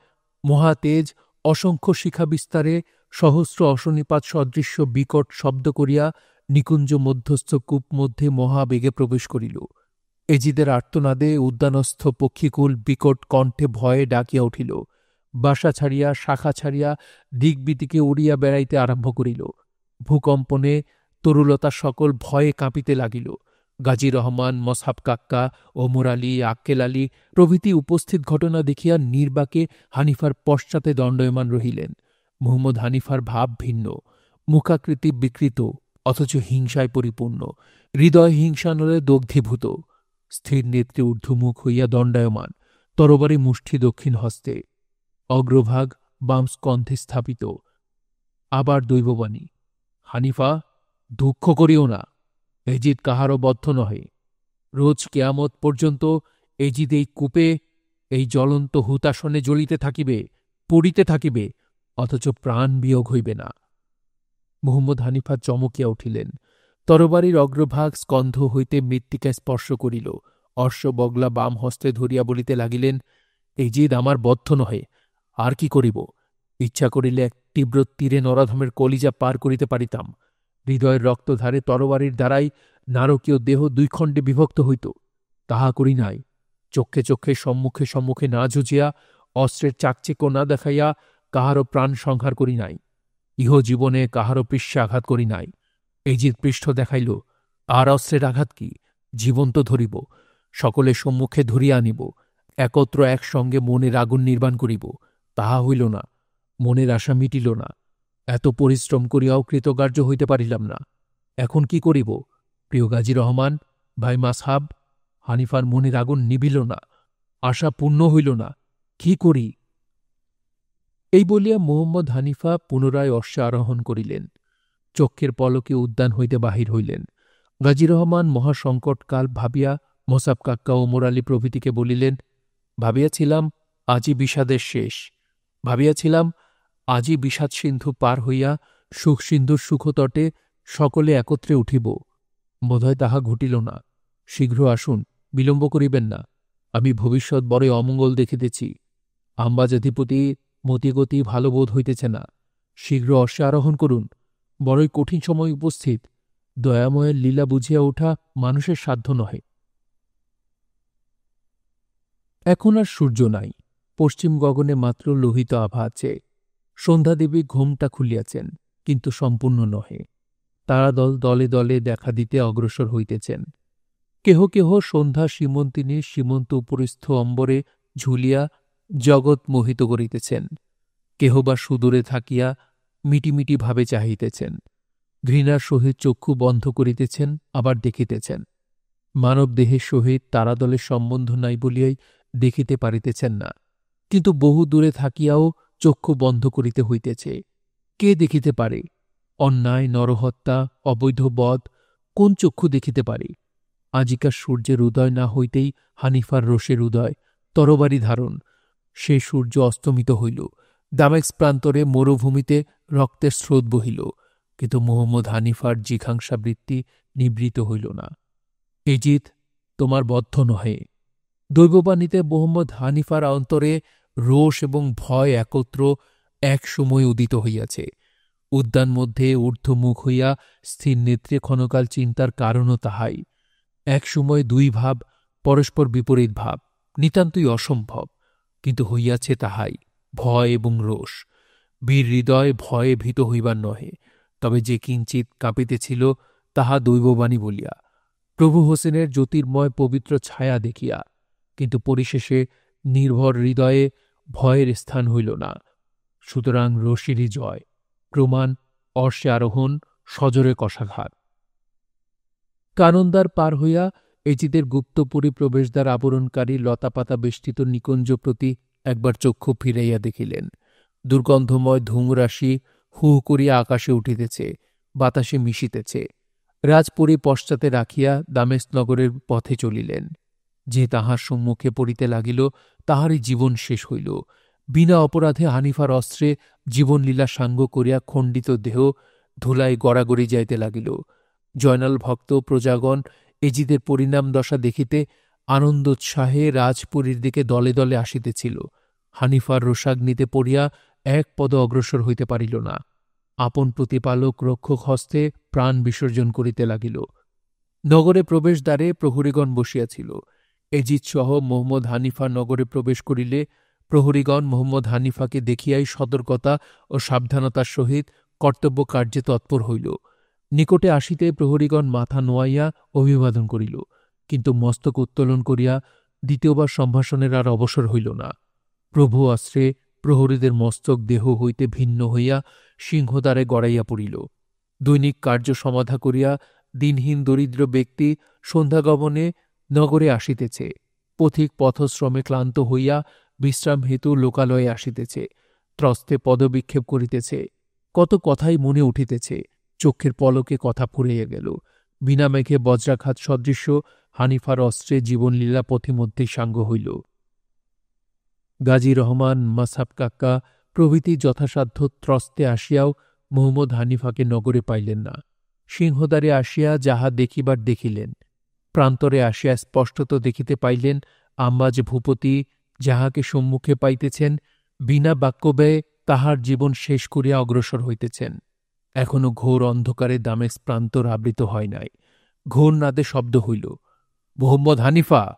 Speaker 1: মহাতেজ, অসংখ্য শিখা বিস্তারে সহস্র অশনিপাত সদৃশ্য বিকট শব্দ করিয়া নিকুঞ্জ মধ্যস্থ কূপ মধ্যে মহাবেগে প্রবেশ করিল। এজিদের আর্তনাদে উদ্যানস্থ পক্ষীকুল বিকট কণ্ঠে ভয়ে ডাকিয়া উঠিল। বাসা ছাড়িয়া, শাখা ছাড়িয়া দিকবিদিকে উড়িয়া বেড়াইতে আরম্ভ করিল। ভূকম্পনে তরুলতা সকল ভয়ে কাঁপিতে লাগিল। গাজী রহমান, মসহাব কাক্কা, ওমর আলী, আক্কেল আলী প্রভৃতি উপস্থিত ঘটনা দেখিয়া নির্বাকে হানিফার পশ্চাতে দণ্ডায়মান রহিলেন। মুহাম্মদ হানিফার ভাব ভিন্ন, মুখাকৃতি বিকৃত, অথচ হিংসায় পরিপূর্ণ, হৃদয় হিংসানলে দগ্ধীভূত। স্থির নেত্রে ঊর্ধ্বমুখ হইয়া দণ্ডায়মান, তরবারি মুষ্টি দক্ষিণ হস্তে, অগ্রভাগ বাম স্কন্ধে স্থাপিত। আবার দৈববাণী, হানিফা, দুঃখ করিও না, এজিদ কাহারও বদ্ধ নহে। রোজ কেয়ামত পর্যন্ত এজিদ এই কূপে, এই জ্বলন্ত হুতাসনে জ্বলিতে থাকিবে, পড়িতে থাকিবে, অথচ প্রাণ বিয়োগ হইবে না। মুহাম্মদ হানিফা চমকিয়া উঠিলেন। তরবারির অগ্রভাগ স্কন্ধ হইতে মৃত্তিকায় স্পর্শ করিল। অশ্ববগলা বাম হস্তে ধরিয়া বলিতে লাগিলেন, এজিদ আমার বদ্ধ নহে, আর কি করিব? ইচ্ছা করিলে এক তীব্র তীরে নরাধমের কলিজা পার করিতে পারিতাম। হৃদয়ের রক্তধারে তরবারির দ্বারাই নারকীয় দেহ 2 খণ্ডে বিভক্ত হইত। তাহা করি নাই। চক্ষে চক্ষে সম্মুখে সম্মুখে না ঝুঁজিয়া, অস্ত্রের চাকচিক্য না দেখাইয়া কাহারও প্রাণ সংহার করি নাই। ইহ জীবনে কাহারও পৃষ্ঠে আঘাত করি নাই। এজিদ পৃষ্ঠ দেখাইল, আর অস্ত্রের আঘাত কি? জীবন্ত ধরিব, সকলের সম্মুখে ধরিয়া আনিব, একত্র একসঙ্গে মনের আগুন নির্বাণ করিব। তাহা হইল না, মনের আশা মিটিল না। এত পরিশ্রম করিয়াও কৃতকার্য হইতে পারিলাম না। এখন কি করিব? প্রিয় গাজী রহমান, ভাই মাসহাব, হানিফার মনের আগুন নিভিল না, আশা পূর্ণ হইল না। কি করি? এই বলিয়া মোহাম্মদ হানিফা পুনরায় অশ্বে আরোহণ করিলেন। চক্ষের পলকে উদ্যান হইতে বাহির হইলেন। গাজী রহমান মহাসংকটকাল ভাবিয়া মোসাব কাক্কা, ওমর আলী প্রভৃতিকে বলিলেন, ভাবিয়াছিলাম আজই বিষাদের শেষ। ভাবিয়াছিলাম আজই বিষাদ সিন্ধু পার হইয়া সুখসিন্ধুর সুখতটে সকলে একত্রে উঠিব। বোধহয় তাহা ঘটিল না। শীঘ্র আসুন, বিলম্ব করিবেন না। আমি ভবিষ্যৎ বড়ই অমঙ্গল দেখিতেছি। আম্বাজাধিপতি মতিগতি ভালো বোধ হইতেছে না। শীঘ্র অশ্বে আরোহণ করুন। বড়ই কঠিন সময় উপস্থিত। দয়াময়ের লীলা বুঝিয়া ওঠা মানুষের সাধ্য নহে। এখন আর সূর্য নাই। পশ্চিম গগনে মাত্র লোহিত আভা আছে। সন্ধ্যাদেবী ঘোমটা খুলিয়াছেন, কিন্তু সম্পূর্ণ নহে। তারাদল দলে দলে দেখা দিতে অগ্রসর হইতেছেন। কেহ কেহ সন্ধ্যা সীমন্তিনীর সীমন্ত উপরিস্থ অম্বরে ঝুলিয়া জগৎ মোহিত করিতেছেন। কেহ বা সুদূরে থাকিয়া মিটিমিটি ভাবে চাহিতেছেন। ঘৃণার সহিত চক্ষু বন্ধ করিতেছেন, আবার দেখিতেছেন। মানব দেহের সহিত তারাদলের সম্বন্ধ নাই বলিয়াই দেখিতে পারিতেছেন না। কিন্তু বহু দূরে থাকিয়াও চক্ষু বন্ধ করিতে হইতেছে। কে দেখিতে পারে? অন্যায়, নরহত্যা, অবৈধ বধ কোন চক্ষু দেখিতে পারে? আজিকার সূর্যের উদয় না হইতেই হানিফার রোষের উদয়, তরবারি ধারণ। সে সূর্য অস্তমিত হইল। দামেস্ক প্রান্তরে মরুভূমিতে রক্তের স্রোত বহিল, কিন্তু মোহাম্মদ হানিফার জিঘাংসাবৃত্তি নিবৃত হইল না। এজিদ, তোমার বদ্ধ নহে। দৈববাণীতে মোহাম্মদ হানিফার অন্তরে রোষ এবং ভয় একত্র এক সময় উদিত হইয়াছে। উদ্যান মধ্যে ঊর্ধ্বমুখ হইয়া স্থির নেত্রে ক্ষণকাল চিন্তার কারণও তাহাই। এক সময় দুই ভাব, পরস্পর বিপরীত ভাব, নিতান্তই অসম্ভব, কিন্তু হইয়াছে তাহাই, ভয় এবং রোষ। বীর হৃদয় ভয়ে ভীত হইবার নহে, তবে যে কিঞ্চিৎ কাঁপিতেছিল তাহা দৈববাণী বলিয়া, প্রভু হোসেনের জ্যোতির্ময় পবিত্র ছায়া দেখিয়া। কিন্তু পরিশেষে নির্ভর হৃদয়ে ভয়ের স্থান হইল না। সুতরাং রশিরই জয়। প্রমাণ অশ্বে আরোহণ, সজোরে কষাঘাত। কানন্দার পার হইয়া এজিদের গুপ্তপুরী প্রবেশদ্বার আবরণকারী লতাপাতা বেষ্টিত নিকুঞ্জ প্রতি একবার চক্ষু ফিরাইয়া দেখিলেন। দুর্গন্ধময় ধূমরাশি হু হু করিয়া আকাশে উঠিতেছে, বাতাসে মিশিতেছে। রাজপুরী পশ্চাতে রাখিয়া দামেস্ক নগরের পথে চলিলেন। যে তাহার সম্মুখে পড়িতে লাগিল, তাহারই জীবন শেষ হইল। বিনা অপরাধে হানিফার অস্ত্রে জীবনলীলা সাঙ্গ করিয়া খণ্ডিত দেহ ধুলায় গড়াগড়ি যাইতে লাগিল। জয়নাল ভক্ত প্রজাগণ এজিদের পরিণাম দশা দেখিতে আনন্দোৎসাহে রাজপুরীর দিকে দলে দলে আসিতেছিল। হানিফার রোষাগ্নিতে পড়িয়া এক পদ অগ্রসর হইতে পারিল না। আপন প্রতিপালক রক্ষক হস্তে প্রাণ বিসর্জন করিতে লাগিল। নগরে প্রবেশদ্বারে প্রহরীগণ বসিয়াছিল। এজিদ সহ মোহাম্মদ হানিফা নগরে প্রবেশ করিলে প্রহরীগণ মোহাম্মদ হানিফাকে দেখিয়াই সতর্কতা ও সাবধানতার সহিত কর্তব্য কার্যে তৎপর হইল। নিকটে আসিতে প্রহরীগণ মাথা নোয়াইয়া অভিবাদন করিল, কিন্তু মস্তক উত্তোলন করিয়া দ্বিতীয়বার সম্ভাষণের আর অবসর হইল না। প্রভু অস্ত্রে প্রহরীদের মস্তক দেহ হইতে ভিন্ন হইয়া সিংহদ্বারে গড়াইয়া পড়িল। দৈনিক কার্য সমাধা করিয়া দিনহীন দরিদ্র ব্যক্তি সন্ধ্যাগমনে নগরে আসিতেছে। পথিক পথশ্রমে ক্লান্ত হইয়া বিশ্রাম হেতু লোকালয়ে আসিতেছে। ত্রস্তে পদবিক্ষেপ করিতেছে। কত কথাই মনে উঠিতেছে। চক্ষের পলকে কথা ফুরাইয়া গেল। বিনা মেঘে বজ্রাঘাত সদৃশ্য হানিফার অস্ত্রে জীবনলীলা পথিমধ্যেই সাঙ্গ হইল। গাজী রহমান, মাসহাব কাক্কা প্রভৃতি যথাসাধ্য ত্রস্তে আসিয়াও মোহাম্মদ হানিফাকে নগরে পাইলেন না। সিংহদ্বারে আসিয়া যাহা দেখিবার দেখিলেন। প্রান্তরে আসিয়া স্পষ্টত দেখিতে পাইলেন আম্বাজ ভূপতি যাহাকে সম্মুখে পাইতেছেন, বিনা বাক্যব্যয়ে তাহার জীবন শেষ করিয়া অগ্রসর হইতেছেন। এখনও ঘোর অন্ধকারে দামেস্ক প্রান্তর আবৃত হয় নাই। ঘোর নাদে শব্দ হইল, মোহাম্মদ হানিফা!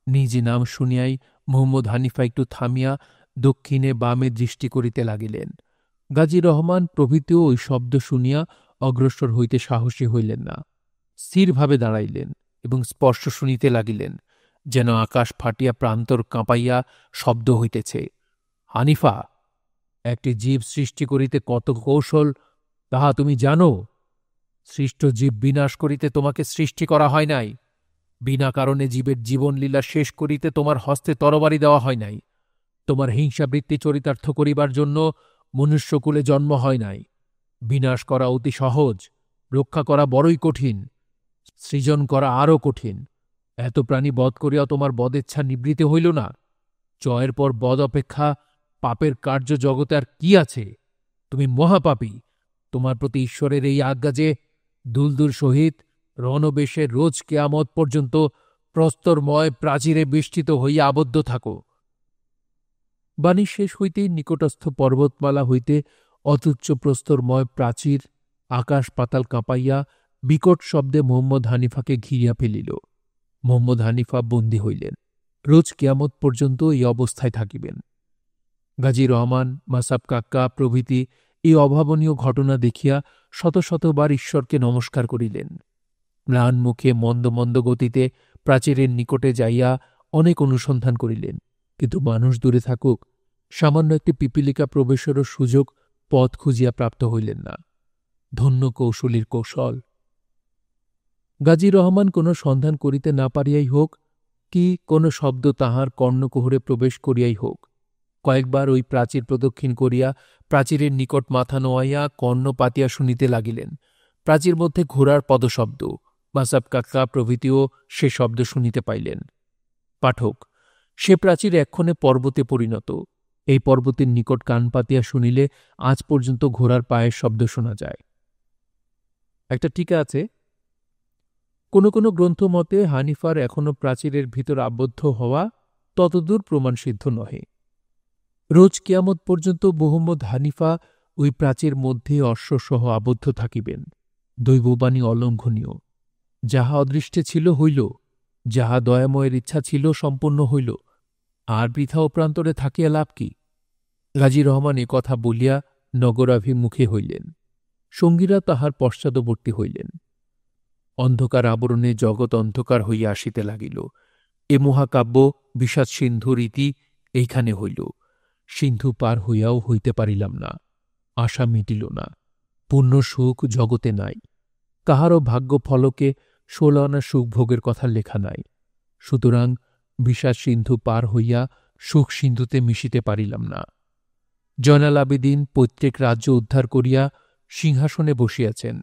Speaker 1: নিজ নাম শুনিয়াই মোহাম্মদ হানিফা একটু থামিয়া দক্ষিণে বামে দৃষ্টি করিতে লাগিলেন। গাজী রহমান প্রভৃতিও ওই শব্দ শুনিয়া অগ্রসর হইতে সাহসী হইলেন না। স্থিরভাবে দাঁড়াইলেন এবং স্পষ্ট শুনিতে লাগিলেন, যেন আকাশ ফাটিয়া প্রান্তর কাঁপাইয়া শব্দ হইতেছে। হানিফা, একটি জীব সৃষ্টি করিতে কত কৌশল তাহা তুমি জানো? সৃষ্ট জীব বিনাশ করিতে তোমাকে সৃষ্টি করা হয় নাই। বিনা কারণে জীবের জীবনলীলা শেষ করিতে তোমার হস্তে তরবারি দেওয়া হয় নাই। তোমার হিংসাবৃত্তি চরিতার্থ করিবার জন্য মনুষ্যকুলে জন্ম হয় নাই। বিনাশ করা অতি সহজ, রক্ষা করা বড়ই কঠিন, সৃজন করা আরও কঠিন। এত প্রাণী বধ করিয়া তোমার বদেচ্ছা নিবৃত্ত হইল না? জয়ের পর বদ অপেক্ষা পাপের কার্য জগতে আর কি আছে? তুমি মহাপাপী। তোমার প্রতি ঈশ্বরের এই আজ্ঞা যে দুলদুল সহিত রণবেশে রোজ কেয়ামত পর্যন্ত প্রস্তরময় প্রাচীরে বেষ্টিত হইয়া আবদ্ধ থাকো। বাণী শেষ হইতেই নিকটস্থ পর্বতমালা হইতে অতুচ্চ প্রস্তরময় প্রাচীর আকাশ পাতাল কাঁপাইয়া বিকট শব্দে মোহাম্মদ হানিফাকে ঘিরিয়া ফেলিল। মোহাম্মদ হানিফা বন্দী হইলেন। রোজ কেয়ামত পর্যন্ত এই অবস্থায় থাকিবেন। গাজী রহমান, মাসাব কাক্কা প্রভৃতি এই অভাবনীয় ঘটনা দেখিয়া শত শতবার ঈশ্বরকে নমস্কার করিলেন। ম্লান মুখে মন্দ মন্দ গতিতে প্রাচীরের নিকটে যাইয়া অনেক অনুসন্ধান করিলেন, কিন্তু মানুষ দূরে থাকুক, সামান্য একটি পিপীলিকা প্রবেশেরও সুযোগ পথ খুঁজিয়া প্রাপ্ত হইলেন না। ধন্য কৌশলীর কৌশল! গাজী রহমান কোন সন্ধান করিতে না পারিয়াই হোক, কি কোন শব্দ তাহার কর্ণকুহরে প্রবেশ করিয়াই হোক, কয়েকবার ওই প্রাচীর প্রদক্ষিণ করিয়া প্রাচীরের নিকট মাথা নোয়াইয়া কর্ণ পাতিয়া শুনিতে লাগিলেন। প্রাচীর মধ্যে ঘোড়ার পদশব্দ, মাসাব কাক্কা প্রভৃতিও সে শব্দ শুনিতে পাইলেন। পাঠক, সে প্রাচীর এক্ষণে পর্বতে পরিণত। এই পর্বতের নিকট কান পাতিয়া শুনিলে আজ পর্যন্ত ঘোড়ার পায়ের শব্দ শোনা যায়। একটা টিকা আছে, কোন কোন গ্রন্থ মতে হানিফার এখনও প্রাচীরের ভিতর আবদ্ধ হওয়া ততদূর প্রমাণসিদ্ধ নহে। রোজ কিয়ামত পর্যন্ত মুহাম্মদ হানিফা ওই প্রাচীর মধ্যে অশ্বসহ আবদ্ধ থাকিবেন। দৈববাণী অলঙ্ঘনীয়। যাহা অদৃষ্টে ছিল হইল, যাহা দয়াময়ের ইচ্ছা ছিল সম্পন্ন হইল, আর বৃথা অপ্রান্তরে থাকিয়া লাভ কি? গাজী রহমান এ কথা বলিয়া নগরাভিমুখে হইলেন। সঙ্গীরা তাহার পশ্চাদবর্তী হইলেন। অন্ধকার আবরণে জগৎ অন্ধকার হইয়া আসিতে লাগিল। এ মহাকাব্য বিষাদ সিন্ধুর ইতি এইখানে হইল। সিন্ধু পার হইয়াও হইতে পারিলাম না। আশা মিটিল না। পূর্ণ সুখ জগতে নাই। কাহারও ভাগ্য ফলকে ১৬ আনা সুখভোগের কথা লেখা নাই। সুতরাং বিষাদ সিন্ধু পার হইয়া সুখ সিন্ধুতে মিশিতে পারিলাম না। জয়নাল আবেদীন পৈতৃক রাজ্য উদ্ধার করিয়া সিংহাসনে বসিয়াছেন।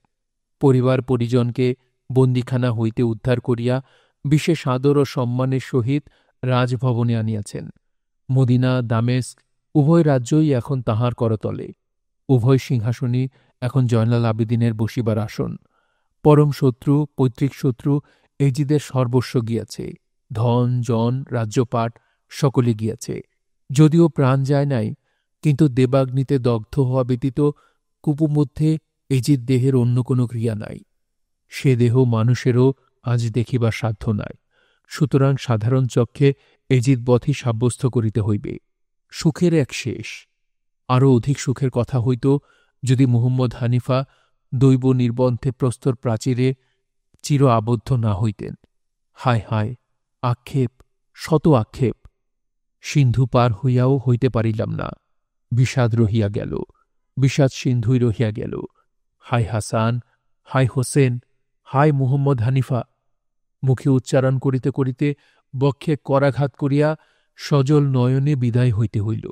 Speaker 1: পরিবার পরিজনকে বন্দীখানা হইতে উদ্ধার করিয়া বিশেষ আদর ও সম্মানের সহিত রাজভবনে আনিয়াছেন। মদিনা, দামেস্ক উভয় রাজ্যই এখন তাঁহার করতলে। উভয় সিংহাসনই এখন জয়নাল আবেদীনের বসিবার আসন। পরম শত্রু, পৈতৃক শত্রু এজিদের সর্বস্ব গিয়াছে। ধন, জন, রাজ্যপাট সকলে গিয়াছে। যদিও প্রাণ যায় নাই, কিন্তু দেবাগ্নিতে দগ্ধ হওয়া ব্যতীত কুপুমধ্যে এজিদ দেহের অন্য কোনো ক্রিয়া নাই। সে দেহ মানুষেরও আজ দেখিবার সাধ্য নাই। সুতরাং সাধারণ চক্ষে এজিদ বধই সাব্যস্ত করিতে হইবে। সুখের এক শেষ। আরও অধিক সুখের কথা হইত যদি মুহাম্মদ হানিফা দৈব নির্বন্ধে প্রস্তর প্রাচীরে চির আবদ্ধ না হইতেন। হায় হায়, আক্ষেপ, শত আক্ষেপ! সিন্ধু পার হইয়াও হইতে পারিলাম না। বিষাদ রহিয়া গেল, বিষাদ সিন্ধুই রহিয়া গেল। হায় হাসান, হায় হোসেন, হায় মুহাম্মদ হানিফা! মুখে উচ্চারণ করিতে করিতে বক্ষে করাঘাত করিয়া সজল নয়নে বিদায় হইতে হইল।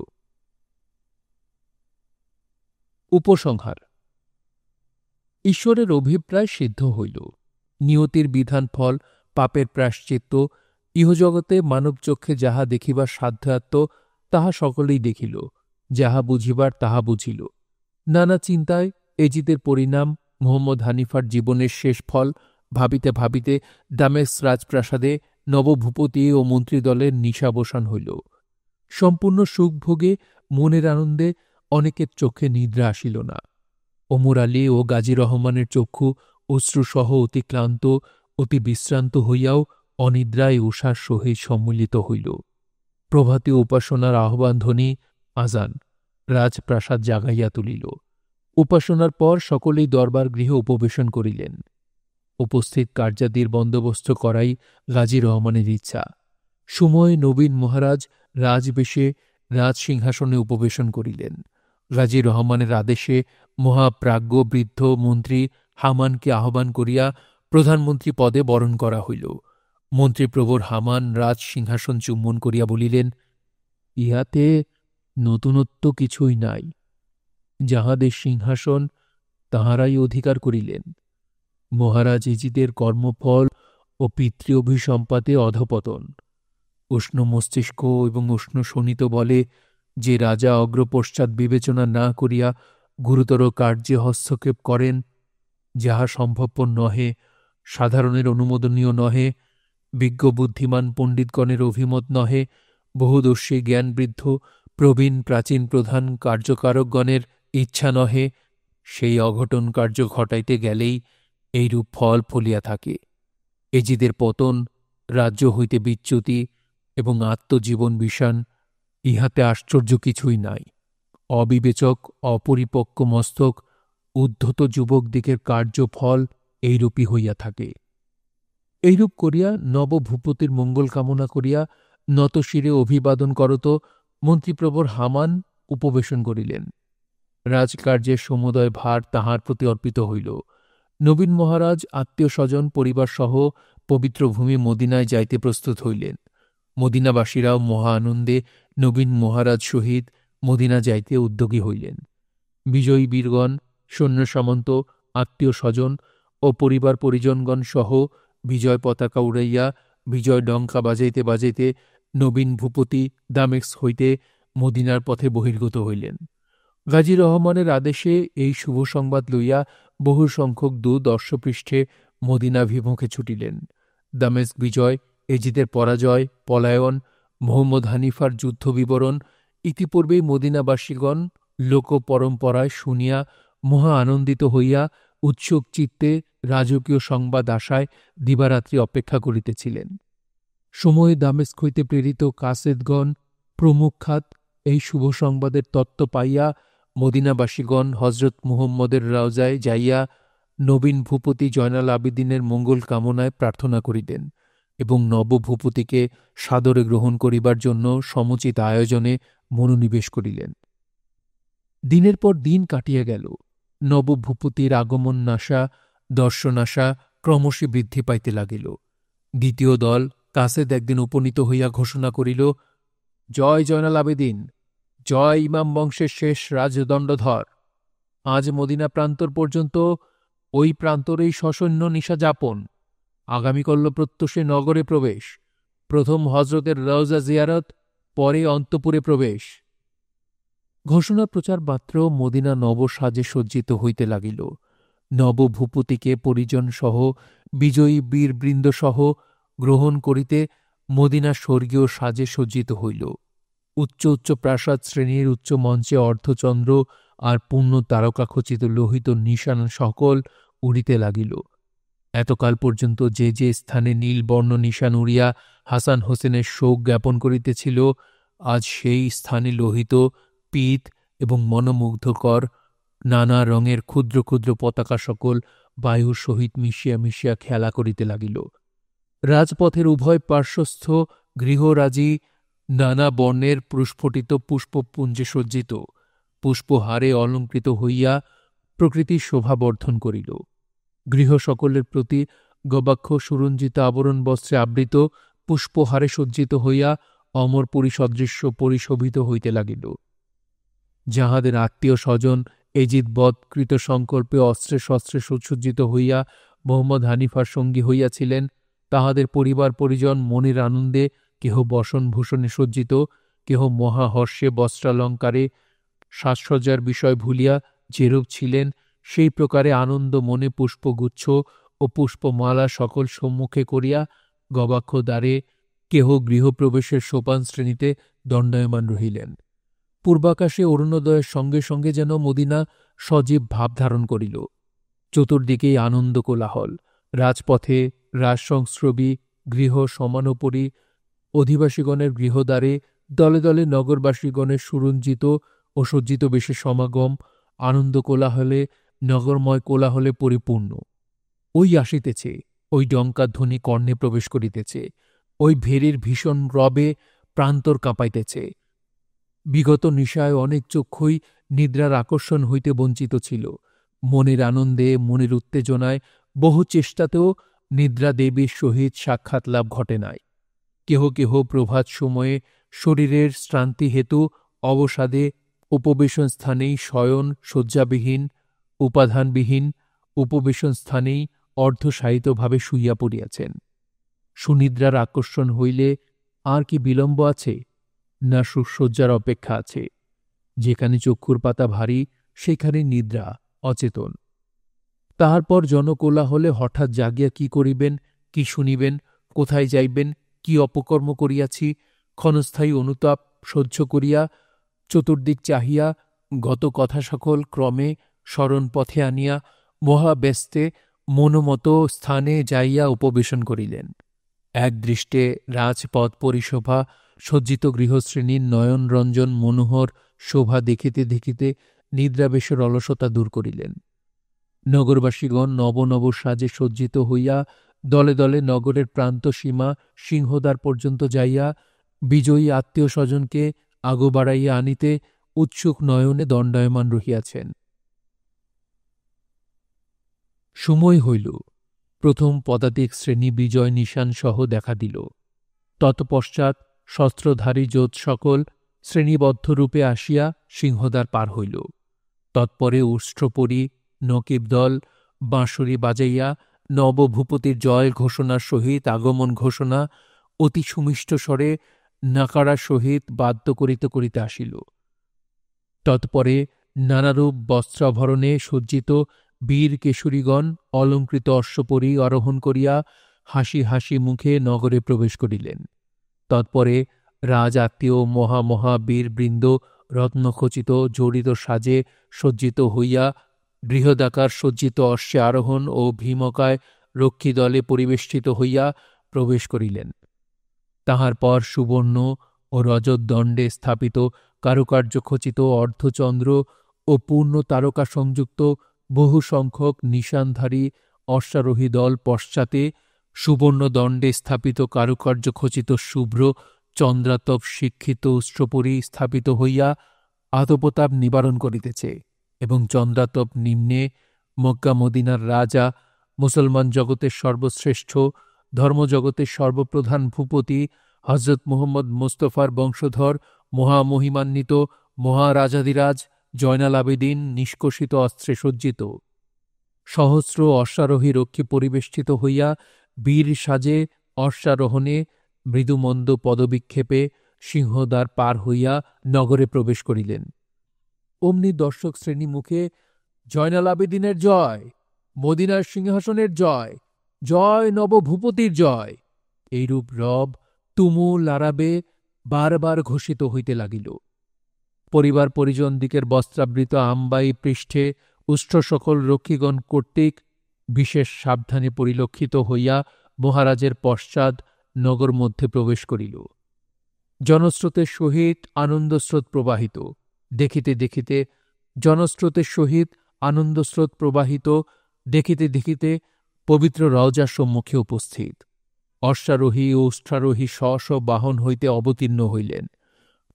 Speaker 1: উপসংহার: ঈশ্বরের অভিপ্রায় সিদ্ধ হইল। নিয়তির বিধান ফল, পাপের প্রায়শ্চিত্ত, ইহজগতে মানবচক্ষে যাহা দেখিবার সাধ্যাত্ম তাহা সকলেই দেখিল, যাহা বুঝিবার তাহা বুঝিল। নানা চিন্তায় এজিদের পরিণাম, মুহাম্মদ হানিফার জীবনের শেষ ফল ভাবিতে ভাবিতে দামেস্ক রাজপ্রাসাদে নবভূপতি ও মন্ত্রীদলের নিশাবসান হইল। সম্পূর্ণ সুখভোগে মনের আনন্দে অনেকের চক্ষে নিদ্রা আসিল না। ওমর আলী ও গাজী রহমানের চক্ষু অশ্রুসহ অতি ক্লান্ত, অতি বিশ্রান্ত হইয়াও অনিদ্রায় উষার সহিত সম্মিলিত হইল। প্রভাতী উপাসনার আহ্বানধ্বনি, আজান, রাজপ্রাসাদ জাগাইয়া তুলিল। উপাসনার পর সকলেই দরবার গৃহে উপবেশন করিলেন। উপস্থিত কার্যাদির বন্দোবস্ত করাই গাজী রহমানের ইচ্ছা। সময় নবীন মহারাজ রাজবেশে রাজসিংহাসনে উপবেশন করিলেন। গাজী রহমানের আদেশে মহাপ্রাজ্ঞ বৃদ্ধ মন্ত্রী হামানকে আহ্বান করিয়া প্রধানমন্ত্রী পদে বরণ করা হইল। মন্ত্রীপ্রবর হামান রাজসিংহাসন চুম্বন করিয়া বলিলেন, ইহাতে নূতনত্ব কিছুই নাই। যাহাদের সিংহাসন তাহারাই অধিকার করিলেন। মহারাজ ইজিদের কর্মফল ও পিতৃ অভিসম্পাতে অধপতন। উষ্ণ মস্তিষ্ক এবং উষ্ণ শোণিত বলে যে রাজা অগ্রপশ্চাৎ বিবেচনা না করিয়া গুরুতর কার্যে হস্তক্ষেপ করেন, যাহা সম্ভবপর নহে, সাধারণের অনুমোদনীয় নহে, বিজ্ঞ বুদ্ধিমান পণ্ডিতগণের অভিমত নহে, বহুদর্শী জ্ঞানবৃদ্ধ প্রবীণ প্রাচীন প্রধান কার্যকারকগণের ইচ্ছা নহে, সেই অঘটন কার্য ঘটাইতে গেলেই এইরূপ ফল ফলিয়া থাকে। এজিদের পতন, রাজ্য হইতে বিচ্যুতি এবং আত্মজীবন বিষাণ, ইহাতে আশ্চর্য কিছুই নাই। অবিবেচক অপরিপক্ক মস্তক উদ্ধত যুবকদিগের কার্যফল এইরূপই হইয়া থাকে। এইরূপ করিয়া নবভূপতির মঙ্গল কামনা করিয়া নতশিরে অভিবাদন করত মন্ত্রীপ্রবর হামান উপবেশন করিলেন। রাজকার্যের সমুদয় ভার তাহার প্রতি অর্পিত হইল। নবীন মহারাজ আত্মীয় স্বজন পরিবারসহ পবিত্র ভূমি মদিনায় যাইতে প্রস্তুত হইলেন। মদিনাবাসীরাও মহা আনন্দে নবীন মহারাজ সহিত মদিনা যাইতে উদ্যোগী হইলেন। বিজয়ী বীরগণ, সৈন্য সামন্ত, আত্মীয় স্বজন ও পরিবার পরিজনগণ সহ বিজয় পতাকা উড়াইয়া বিজয় ডঙ্কা বাজাইতে বাজাইতে নবীন ভূপতি দামেস্ক হইতে মদিনার পথে বহির্গত হইলেন। গাজী রহমানের আদেশে এই শুভ সংবাদ লইয়া বহু সংখ্যক দূত অশ্বপৃষ্ঠে মদিনাভিমুখে ছুটিলেন। দামেস্ক বিজয়, এজিদের পরাজয়, পলায়ন, মুহম্মদ হানিফার যুদ্ধ বিবরণ ইতিপূর্বেই মদিনাবাসীগণ লোকপরম্পরায় শুনিয়া মহা আনন্দিত হইয়া উৎসুক চিত্তে রাজকীয় সংবাদ আশায় দিবারাত্রি অপেক্ষা করিতেছিলেন। সময়ে দামেস্ক হইতে প্রেরিত কাসেদগণ প্রমুখাত এই শুভ সংবাদের তত্ত্ব পাইয়া মদিনাবাসীগণ হজরত মুহম্মদের রওজায় যাইয়া নবীন ভূপতি জয়নাল আবেদিনের মঙ্গল কামনায় প্রার্থনা করিলেন এবং নবভূপতিকে সাদরে গ্রহণ করিবার জন্য সমুচিত আয়োজনে মনোনিবেশ করিলেন। দিনের পর দিন কাটিয়া গেল। নবভূপতির আগমন নাশা, দর্শনাশা ক্রমশই বৃদ্ধি পাইতে লাগিল। দ্বিতীয় দল কাসেদ একদিন উপনীত হইয়া ঘোষণা করিল, জয় জয়নাল আবেদিন, জয় ইমাম বংশের শেষ রাজদণ্ডধর। আজ মদিনা প্রান্তর পর্যন্ত ওই প্রান্তরেই সসৈন্য নিশা যাপন। আগামীকল্য প্রত্যুষে নগরে প্রবেশ, প্রথম হজরতের রওজা জিয়ারত, পরে অন্তপুরে প্রবেশ। ঘোষণা প্রচার মাত্র মদিনা নবসাজে সজ্জিত হইতে লাগিল। নবভূপতিকে পরিজনসহ বিজয়ী বীরবৃন্দসহ গ্রহণ করিতে মদিনা স্বর্গীয় সাজে সজ্জিত হইল। উচ্চ উচ্চ প্রাসাদ শ্রেণীর উচ্চ মঞ্চে অর্ধচন্দ্র আর পূর্ণ তারকাখচিত লোহিত নিশান সকল উড়িতে লাগিল। এতকাল পর্যন্ত যে যে স্থানে নীলবর্ণ নিশান উড়িয়া হাসান হোসেনের শোক জ্ঞাপন করিতেছিল, আজ সেই স্থানে লোহিত, পীত এবং মনোমুগ্ধকর নানা রঙের ক্ষুদ্র ক্ষুদ্র পতাকা সকল বায়ুর সহিত মিশিয়া মিশিয়া খেলা করিতে লাগিল। রাজপথের উভয় পার্শ্বস্থ গৃহরাজি নানা বর্ণের প্রস্ফুটিত পুষ্পপুঞ্জে সজ্জিত, পুষ্পহারে অলঙ্কৃত হইয়া প্রকৃতির শোভাবর্ধন করিল। গৃহ সকলের প্রতি গবাক্ষ সুরঞ্জিত আবরণ বস্ত্রে আবৃত, পুষ্পহারে সজ্জিত হইয়া অমরপুরী সদৃশ্য পরিশোভিত হইতে লাগিল। যাহাদের আত্মীয় স্বজন এজিদবৎ কৃত সংকল্পে অস্ত্রে শস্ত্রে সুসজ্জিত হইয়া মোহাম্মদ হানিফার সঙ্গী হইয়াছিলেন, তাহাদের পরিবার পরিজন মনের আনন্দে কেহ বসনভূষণে সজ্জিত, কেহ মহাহর্ষে বস্ত্রালঙ্কারে সাজসজ্জার বিষয় ভুলিয়া যেরূপ ছিলেন সেই প্রকারে আনন্দ মনে পুষ্পগুচ্ছ ও পুষ্পমালা সকল সম্মুখে করিয়া গবাক্ষ দ্বারে কেহ গৃহপ্রবেশের সোপান শ্রেণীতে দণ্ডায়মান রহিলেন। পূর্বাকাশে অরুণোদয়ের সঙ্গে সঙ্গে যেন মদিনা সজীব ভাব ধারণ করিল। চতুর্দিকেই আনন্দ কোলাহল। রাজপথে, রাজসংস্রবী, গৃহ সমানোপরি অধিবাসীগণের গৃহদ্বারে দলে দলে নগরবাসীগণের সুরঞ্জিত ও সজ্জিত বেশে সমাগম, আনন্দ কোলাহলে নগরময় কোলাহলে পরিপূর্ণ। ওই আসিতেছে, ওই ডঙ্কার ধ্বনি কর্ণে প্রবেশ করিতেছে, ওই ভেরির ভীষণ রবে প্রান্তর কাঁপাইতেছে। বিগত নিশায় অনেক চক্ষুই নিদ্রার আকর্ষণ হইতে বঞ্চিত ছিল। মনের আনন্দে, মনের উত্তেজনায় বহু চেষ্টাতেও নিদ্রা দেবীর সহিত সাক্ষাৎ লাভ ঘটে নাই। কেহ কেহ প্রভাত সময়ে শরীরের শ্রান্তি হেতু অবসাদে উপবেশন স্থানেই শয়ন শয্যাবিহীন, উপাধানবিহীন উপবেশন স্থানেই অর্ধশায়িতভাবে শুইয়া পড়িয়াছেন। সুনিদ্রার আকর্ষণ হইলে আর কি বিলম্ব আছে? না সুশয্যার অপেক্ষা আছে? যেখানে চক্ষুর পাতা ভারী সেখানে নিদ্রা, অচেতন। তাহার পর জনকোলাহলে হঠাৎ জাগিয়া কি করিবেন, কি শুনিবেন, কোথায় যাইবেন, কি অপকর্ম করিয়াছি, ক্ষণস্থায়ী অনুতাপ সহ্য করিয়া চতুর্দিক চাহিয়া গত কথা সকল ক্রমে স্মরণপথে আনিয়া মহাব্যস্তে মনোমত স্থানে যাইয়া উপবেশন করিলেন। একদৃষ্টে রাজপথ পরিশোভা সজ্জিত গৃহশ্রেণীর নয়নরঞ্জন মনোহর শোভা দেখিতে দেখিতে নিদ্রাবেশের অলসতা দূর করিলেন। নগরবাসীগণ নব নব সাজে সজ্জিত হইয়া দলে দলে নগরের প্রান্তসীমা সিংহদ্বার পর্যন্ত যাইয়া বিজয়ী আত্মীয় স্বজনকে আগু বাড়াইয়া আনিতে উৎসুক নয়নে দণ্ডায়মান রহিয়াছেন। সময় হইল, প্রথম পদাতিক শ্রেণী বিজয় নিশান সহ দেখা দিল। তৎপশ্চাৎ শস্ত্রধারী যোধ সকল শ্রেণীবদ্ধরূপে আসিয়া সিংহদ্বার পার হইল। তৎপরে উষ্ট্রপরি নকিব দল বাঁশরি বাজাইয়া নবভূপতির জয় ঘোষণার সহিত আগমন ঘোষণা অতি সুমিষ্ট স্বরে নাকাড়ার সহিত বাদ্য করিতে করিতে আসিল। তৎপরে নানারূপ বস্ত্রাভরণে সজ্জিত বীর কেশরীগণ অলঙ্কৃত অশ্বপরি আরোহণ করিয়া হাসি হাসি মুখে নগরে প্রবেশ করিলেন। তৎপরে রাজ আত্মীয় মহা বীরবৃন্দ রত্নখচিত জড়িত সাজে সজ্জিত হইয়া বৃহদাকার সজ্জিত অশ্বে আরোহণ ও ভীমকায় রক্ষী দলে পরিবেষ্টিত হইয়া প্রবেশ করিলেন। তাহার পর সুবর্ণ ও রজত দণ্ডে স্থাপিত কারুকার্যখচিত অর্ধচন্দ্র ও পূর্ণ তারকা সংযুক্ত বহু সংখ্যক নিশানধারী অশ্বারোহী দল পশ্চাতে সুবর্ণ দণ্ডে স্থাপিত কারুকার্যখচিত শুভ্র চন্দ্রাতপ শিক্ষিত উষ্ট্রপরি স্থাপিত হইয়া আতপতাপ নিবারণ করিতেছে, এবং চন্দ্রাতপ নিম্নে মক্কা মদিনার রাজা, মুসলমান জগতের সর্বশ্রেষ্ঠ, ধর্মজগতের সর্বপ্রধান ভূপতি হজরত মুহম্মদ মুস্তফার বংশধর মহামহিমান্বিত মহারাজাধিরাজ জয়নাল আবেদীন নিষ্কষিত অস্ত্রে সজ্জিত। সহস্র অশ্বারোহী রক্ষী পরিবেষ্টিত হইয়া বীর সাজে অশ্বারোহণে মৃদুমন্দ পদবিক্ষেপে সিংহদ্বার পার হইয়া নগরে প্রবেশ করিলেন। অমনি দর্শক শ্রেণী মুখে জয়নাল আবেদীনের জয়, মদিনার সিংহাসনের জয়, জয় নবভূপতির জয়, এইরূপ রব তুমুল আরাবে বারবার ঘোষিত হইতে লাগিল। পরিবার পরিজন দিকের বস্ত্রাবৃত আমবাই পৃষ্ঠে উষ্ট্রসকল রক্ষীগণ কর্তৃক বিশেষ সাবধানে পরিলক্ষিত হইয়া মহারাজের পশ্চাৎ নগর মধ্যে প্রবেশ করিল। জনস্রোতের সহিত আনন্দস্রোত প্রবাহিত, দেখিতে দেখিতে জনস্রোতের সহিত আনন্দস্রোত প্রবাহিত, দেখিতে দেখিতে পবিত্র রওজার সম্মুখে উপস্থিত। অশ্বারোহী ও উষ্ট্রারোহী স্ব বাহন হইতে অবতীর্ণ হইলেন।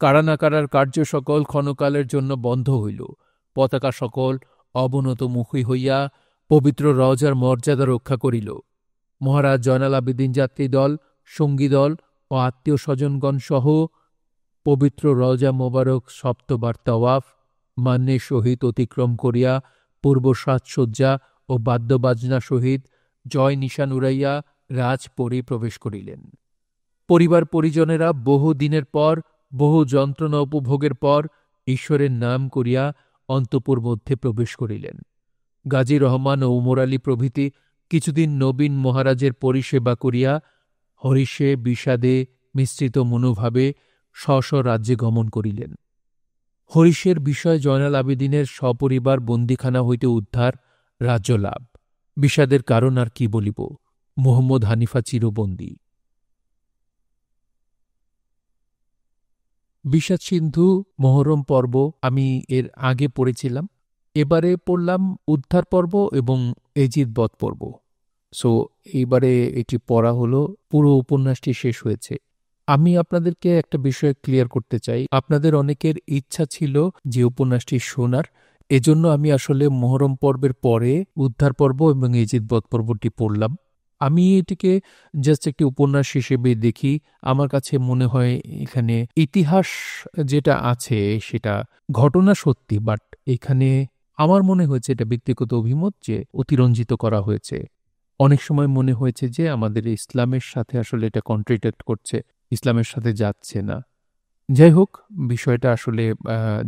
Speaker 1: কারানাকারার কার্য সকল ক্ষণকালের জন্য বন্ধ হইল। পতাকা সকল অবনতমুখী হইয়া পবিত্র রওজার মর্যাদা রক্ষা করিল। মহারাজ জয়নাল আবেদীন যাত্রী দল, সঙ্গী দল ও আত্মীয় স্বজনগণ সহ পবিত্র রওজা মোবারক সপ্তবার তাওয়াফ মান্যের সহিত অতিক্রম করিয়া পূর্ব সাজসজ্জা ও বাদ্যবাজনা সহিত জয় নিশান উড়াইয়া রাজপরি প্রবেশ করিলেন। পরিবার পরিজনেরা বহু দিনের পর, বহু যন্ত্রণা উপভোগের পর ঈশ্বরের নাম করিয়া অন্তঃপুর মধ্যে প্রবেশ করিলেন। গাজী রহমান ও উমর আলী প্রভৃতি কিছুদিন নবীন মহারাজের পরিষেবা করিয়া হরিষে বিষাদে মিশ্রিত মনোভাবে স্ব রাজ্যে গমন করিলেন। হরিষের বিষয় জয়নাল আবেদীনের সপরিবার বন্দীখানা হইতে উদ্ধার, রাজ্যলাভ। বিষাদের কারণ আর কি বলিব, মোহাম্মদ হানিফা চিরবন্দী। বিষাদ সিন্ধু মহরম পর্ব আমি এর আগে পড়েছিলাম। এবারে পড়লাম উদ্ধার পর্ব এবং এজিদ বধ পর্ব। সো এইবারে এটি পড়া হলো, পুরো উপন্যাসটি শেষ হয়েছে। আমি আপনাদেরকে একটা বিষয় ক্লিয়ার করতে চাই। আপনাদের অনেকের ইচ্ছা ছিল যে উপন্যাসটি শোনার। এজন্য আমি আসলে মুহররম পর্বের পরে উদ্ধার পর্ব এবং ইজিদ বধ পর্বটি পড়লাম। আমি এটিকে জাস্ট একটি উপন্যাস হিসেবে দেখি। আমার কাছে মনে হয় এখানে ইতিহাস যেটা আছে সেটা ঘটনা সত্যি, বাট এখানে আমার মনে হয়েছে এটা ব্যক্তিগত অভিমত যে অতিরঞ্জিত করা হয়েছে। অনেক সময় মনে হয়েছে যে আমাদের ইসলামের সাথে আসলে এটা কন্ট্রাডিক্ট করছে, ইসলামের সাথে যাচ্ছে না। যাই হোক, বিষয়টা আসলে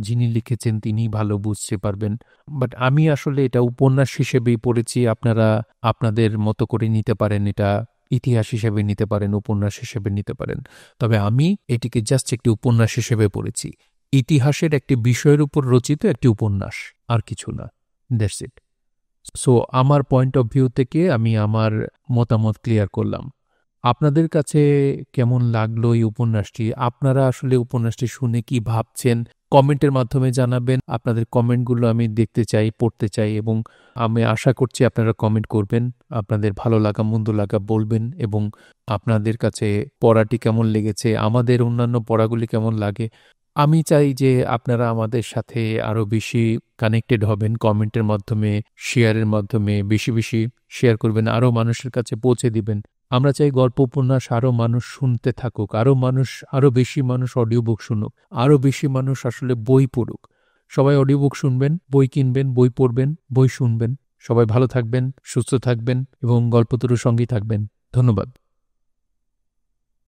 Speaker 1: যিনি লিখেছেন তিনি ভালো বুঝতে পারবেন। বাট আমি আসলে এটা উপন্যাস হিসেবেই পড়েছি। আপনারা আপনাদের মতো করে নিতে পারেন, এটা ইতিহাস হিসেবে নিতে পারেন, উপন্যাস হিসেবে নিতে পারেন। তবে আমি এটিকে জাস্ট একটি উপন্যাস হিসেবে পড়েছি। ইতিহাসের একটি বিষয়ের উপর রচিত একটি উপন্যাস, আর কিছু না। That's it. সো আমার পয়েন্ট অফ ভিউ থেকে আমি আমার মতামত ক্লিয়ার করলাম। আপনাদের কাছে কেমন লাগলো এই উপন্যাসটি? আপনারা আসলে উপন্যাসটি শুনে কি ভাবছেন? কমেন্টের মাধ্যমে জানাবেন। আপনাদের কমেন্টগুলো আমি দেখতে চাই, পড়তে চাই, এবং আমি আশা করছি আপনারা কমেন্ট করবেন। আপনাদের ভালো লাগা মন্দ লাগা বলবেন, এবং আপনাদের কাছে পড়াটি কেমন লেগেছে, আমাদের অন্যান্য পড়াগুলি কেমন লাগে। আমি চাই যে আপনারা আমাদের সাথে আরও বেশি কানেক্টেড হবেন কমেন্টের মাধ্যমে, শেয়ারের মাধ্যমে। বেশি বেশি শেয়ার করবেন, আরও মানুষের কাছে পৌঁছে দিবেন। আমরা চাই গল্প উপন্যাস আরও মানুষ শুনতে থাকুক, আরও বেশি মানুষ অডিও বুক শুনুক, আরও বেশি মানুষ আসলে বই পড়ুক। সবাই অডিও বুক শুনবেন, বই কিনবেন, বই পড়বেন, বই শুনবেন। সবাই ভালো থাকবেন, সুস্থ থাকবেন এবং গল্পতরুর সঙ্গী থাকবেন। ধন্যবাদ।